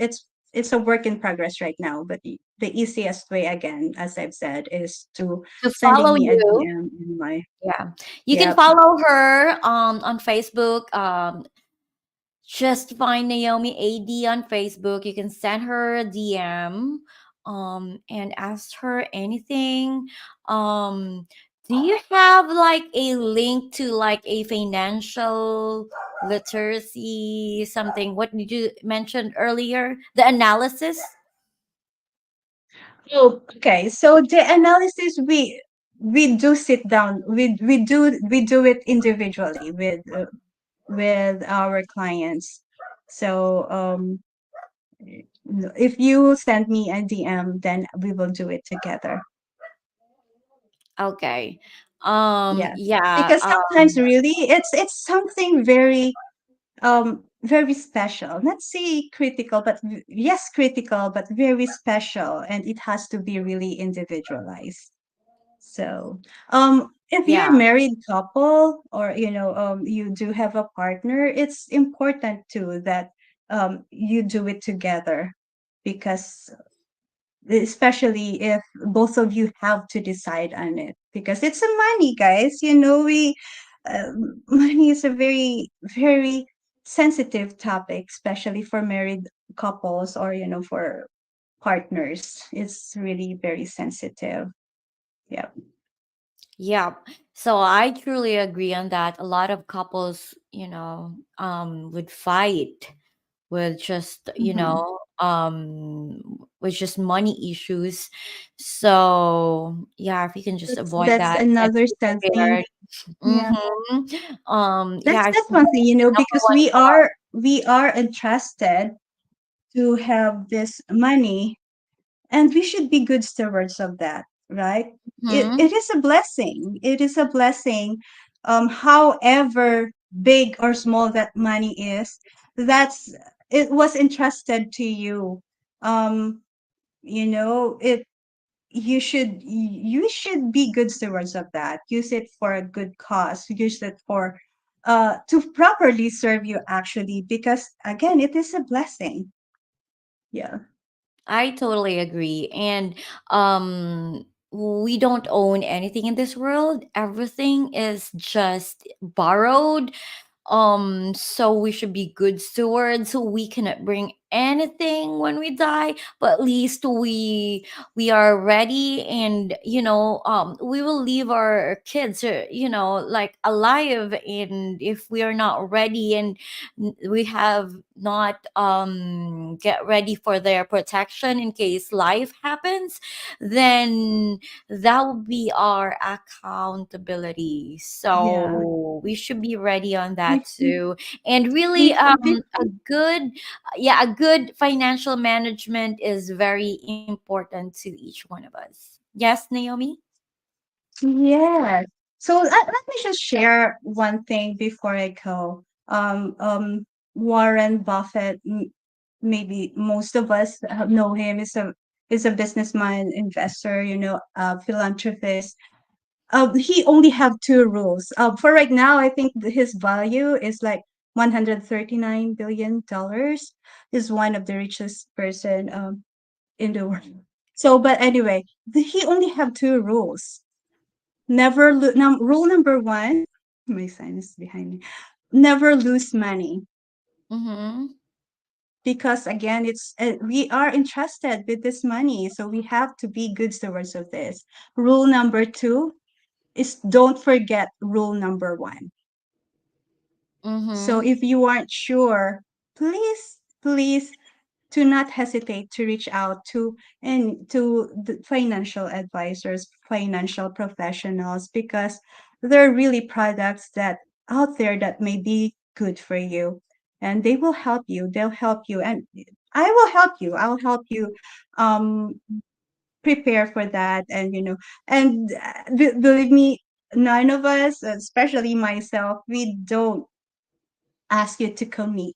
B: a work in progress right now. But the easiest way, again, as I've said, is to
A: to
B: sending
A: follow
B: me a
A: you,
B: DM in my
A: yeah, you can
B: yeah.
A: follow her on Facebook. Just find Naomi AD on Facebook. You can send her a DM and ask her anything. Um do you have like a link to like a financial literacy something? What did you mention earlier? The analysis?
B: Oh, okay. So the analysis, we do sit down. We do it individually with our clients. So if you send me a DM, then we will do it together.
A: Okay.
B: Yeah,
A: Yeah,
B: because sometimes really it's something very special. Not say critical, but yes, critical, but very special, and it has to be really individualized. So, if you're a
A: yeah.
B: married couple, or you do have a partner, it's important too that you do it together, because especially if both of you have to decide on it, because it's a money, guys. We money is a very very sensitive topic, especially for married couples, or for partners. It's really very sensitive. Yeah.
A: Yeah. So I truly agree on that. A lot of couples, would fight with just,
B: Hmm.
A: with just money issues. So yeah, if you can just avoid
B: That's
A: that and
B: another
A: be
B: sad thing.
A: prepared.
B: Yeah.
A: Yeah,
B: That's
A: it's
B: one thing,
A: the number
B: because
A: one
B: we are entrusted to have this money, and we should be good stewards of that, right? it,
A: cause.
B: it is a blessing. It is a blessing. However big or small that money is, that's it was entrusted to you. um it you should be good stewards of that. Use it for a good cause. Use it for to properly serve you, actually, because again, it is a blessing. Yeah.
A: I totally agree. And we don't own anything in this world. Everything is just borrowed. So we should be good stewards so we can bring anything when we die, but at least we are ready, and we will leave our kids, like alive. And if we are not ready, and we have not get ready for their protection in case life happens, then that will be our accountability.
B: Yeah.
A: So we should be ready on that
B: Mhm.
A: too. And really, a
B: Before,
A: good, yeah, a good financial management is very important to each one of us. Yes, Naomi?
B: yes. So let me just share one thing before I go. Warren Buffett, maybe most of us know him. Is a businessman, investor, philanthropist. He only have two rules. For right now, I think his value is like $139 billion. Is one of the richest person in the world. So, but anyway, he only have two rules. Rule number one. My sign is behind me. Never lose money,
A: Mm-hmm.
B: because again, we are entrusted with this money, so we have to be good stewards of this. Rule number two is don't forget rule number one. So
A: Mm-hmm.
B: if you aren't sure, please do not hesitate to reach out to the financial advisors, financial professionals, because there are really products that out there that may be good for you, and they will help you. They'll help you, and I will help you. I'll help you um prepare for that, and believe me, none of us, especially myself, we don't ask you to commit.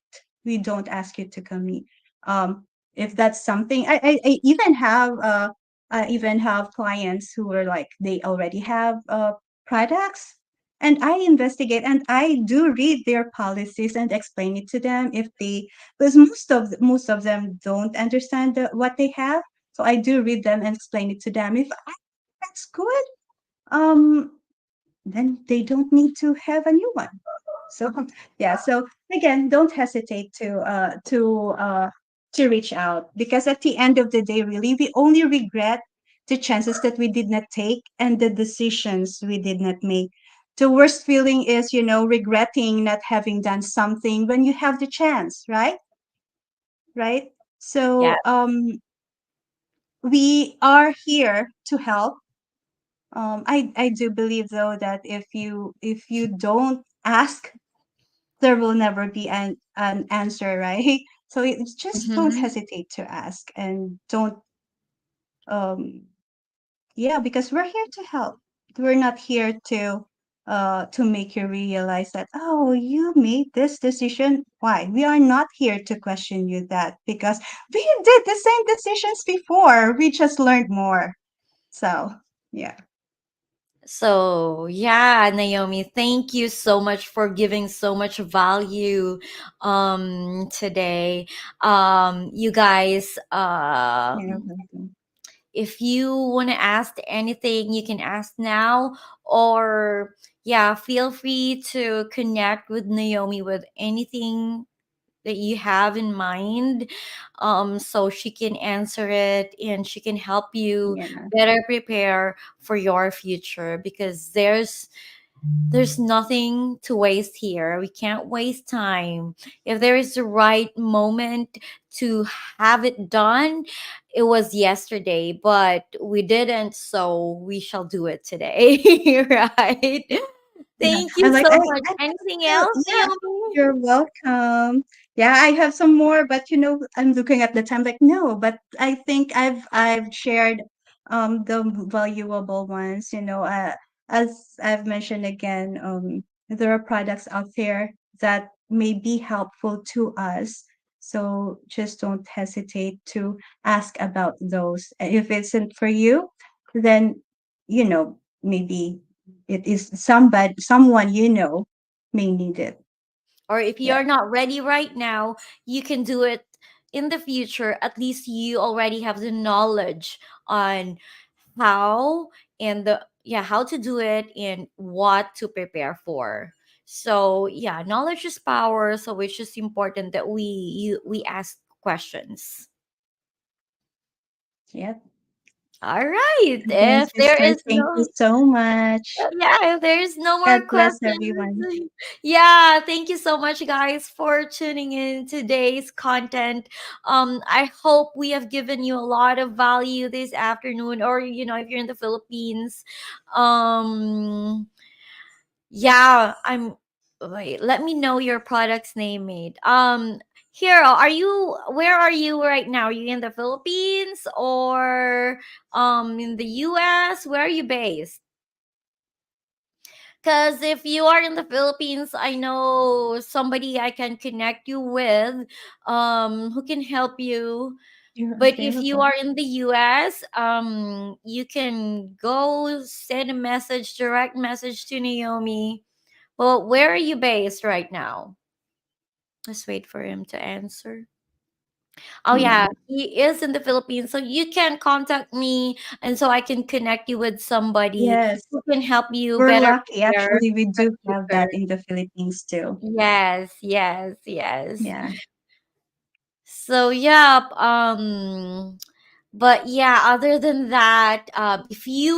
B: um if that's something, I even have clients who are like they already have products, and I investigate and I do read their policies and explain it to them, if they because most of them don't understand what they have. So I do read them and explain it to them. If that's good, um then they don't need to have a new one. So yeah, so again, don't hesitate to reach out, because at the end of the day, really, we only regret the chances that we did not take and the decisions we did not make. The worst feeling is, regretting not having done something when you have the chance, right? Right?
A: Yeah.
B: So we are here to help. I do believe though that if you don't ask, there will never be an answer, right? So just don't
A: Mm-hmm.
B: hesitate to ask, and don't um yeah, because we're here to help. We're not here to make you realize that, oh, you made this decision. Why? We are not here to question you that, because we did the same decisions before. We just learned more. So yeah.
A: So, yeah, Naomi, thank you so much for giving so much value today. You guys,
B: Yeah. Welcome.
A: if you want to ask anything, you can ask now, or yeah, feel free to connect with Naomi with anything that you have in mind, so she can answer it and she can help you
B: Yeah.
A: better prepare for your future, because there's nothing to waste here. We can't waste time. If there is the right moment to have it done, it was yesterday, but we didn't, so we shall do it today, right?
B: Yeah,
A: Thank you
B: I'm like,
A: so much.
B: I just
A: Anything
B: feel,
A: else,
B: yeah,
A: Naomi?
B: you're welcome. Yeah, I have some more, but I'm looking at the time like, no, but I think I've shared the valuable ones, as I've mentioned again, there are products out there that may be helpful to us. So just don't hesitate to ask about those. If it isn't for you, then maybe it is someone may need it.
A: Or if
B: Yeah.
A: you're not ready right now, you can do it in the future. At least you already have the knowledge on how, and the yeah, how to do it and what to prepare for. So yeah, knowledge is power, so it's just important that we ask questions.
B: Yep.
A: All right.
B: Again,
A: If there
B: sister,
A: is
B: thank you
A: no
B: so much.
A: Yeah, if there's no
B: God
A: more
B: bless
A: questions,
B: everyone.
A: yeah, thank you so much, guys, for tuning in today's content. I hope we have given you a lot of value this afternoon, or if you're in the Philippines, um, yeah, I'm. Wait, let me know your product's name, mate. Hero, where are you right now? Are you in the Philippines or in the US? Where are you based? Because if you are in the Philippines, I know somebody I can connect you with, who can help you.
B: You're
A: But if you
B: available.
A: are in the US, you can go send a message, direct message to Naomi. Well, where are you based right now? Let's wait for him to answer. Oh
B: Yeah.
A: yeah, he is in the Philippines, so you can contact me, and so I can connect you with somebody
B: Yes.
A: who can help you
B: We're
A: better
B: lucky.
A: prepare
B: Actually, we
A: for
B: do
A: the
B: have
A: future.
B: that in the Philippines too.
A: Yes, yes, yes.
B: Yeah.
A: So yeah, but yeah, other than that, if you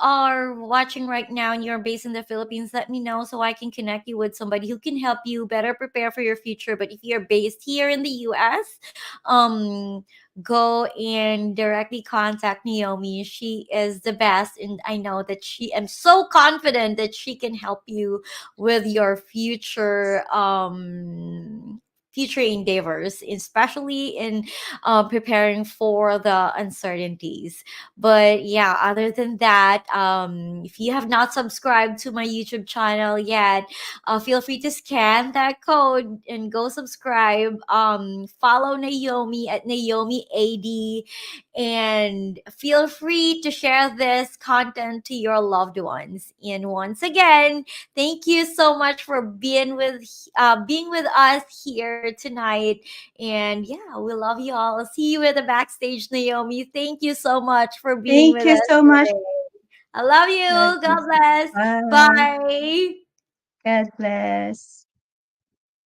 A: are watching right now and you're based in the Philippines, let me know so I can connect you with somebody who can help you better prepare for your future. But if you're based here in the US, um, go and directly contact Naomi. She is the best, and I know that I'm so confident that she can help you with your future endeavors, especially in preparing for the uncertainties. But yeah, other than that, if you have not subscribed to my YouTube channel yet, feel free to scan that code and go subscribe. Follow Naomi at Naomi AD, and feel free to share this content to your loved ones. And once again, thank you so much for being with us here tonight. And yeah, we love you all. See you at the backstage, Naomi. Thank you so much for being
B: Thank
A: with
B: you
A: us
B: so much.
A: today. I love
B: God
A: you. God
B: bless.
A: bless.
B: Bye.
A: Bye.
B: God bless.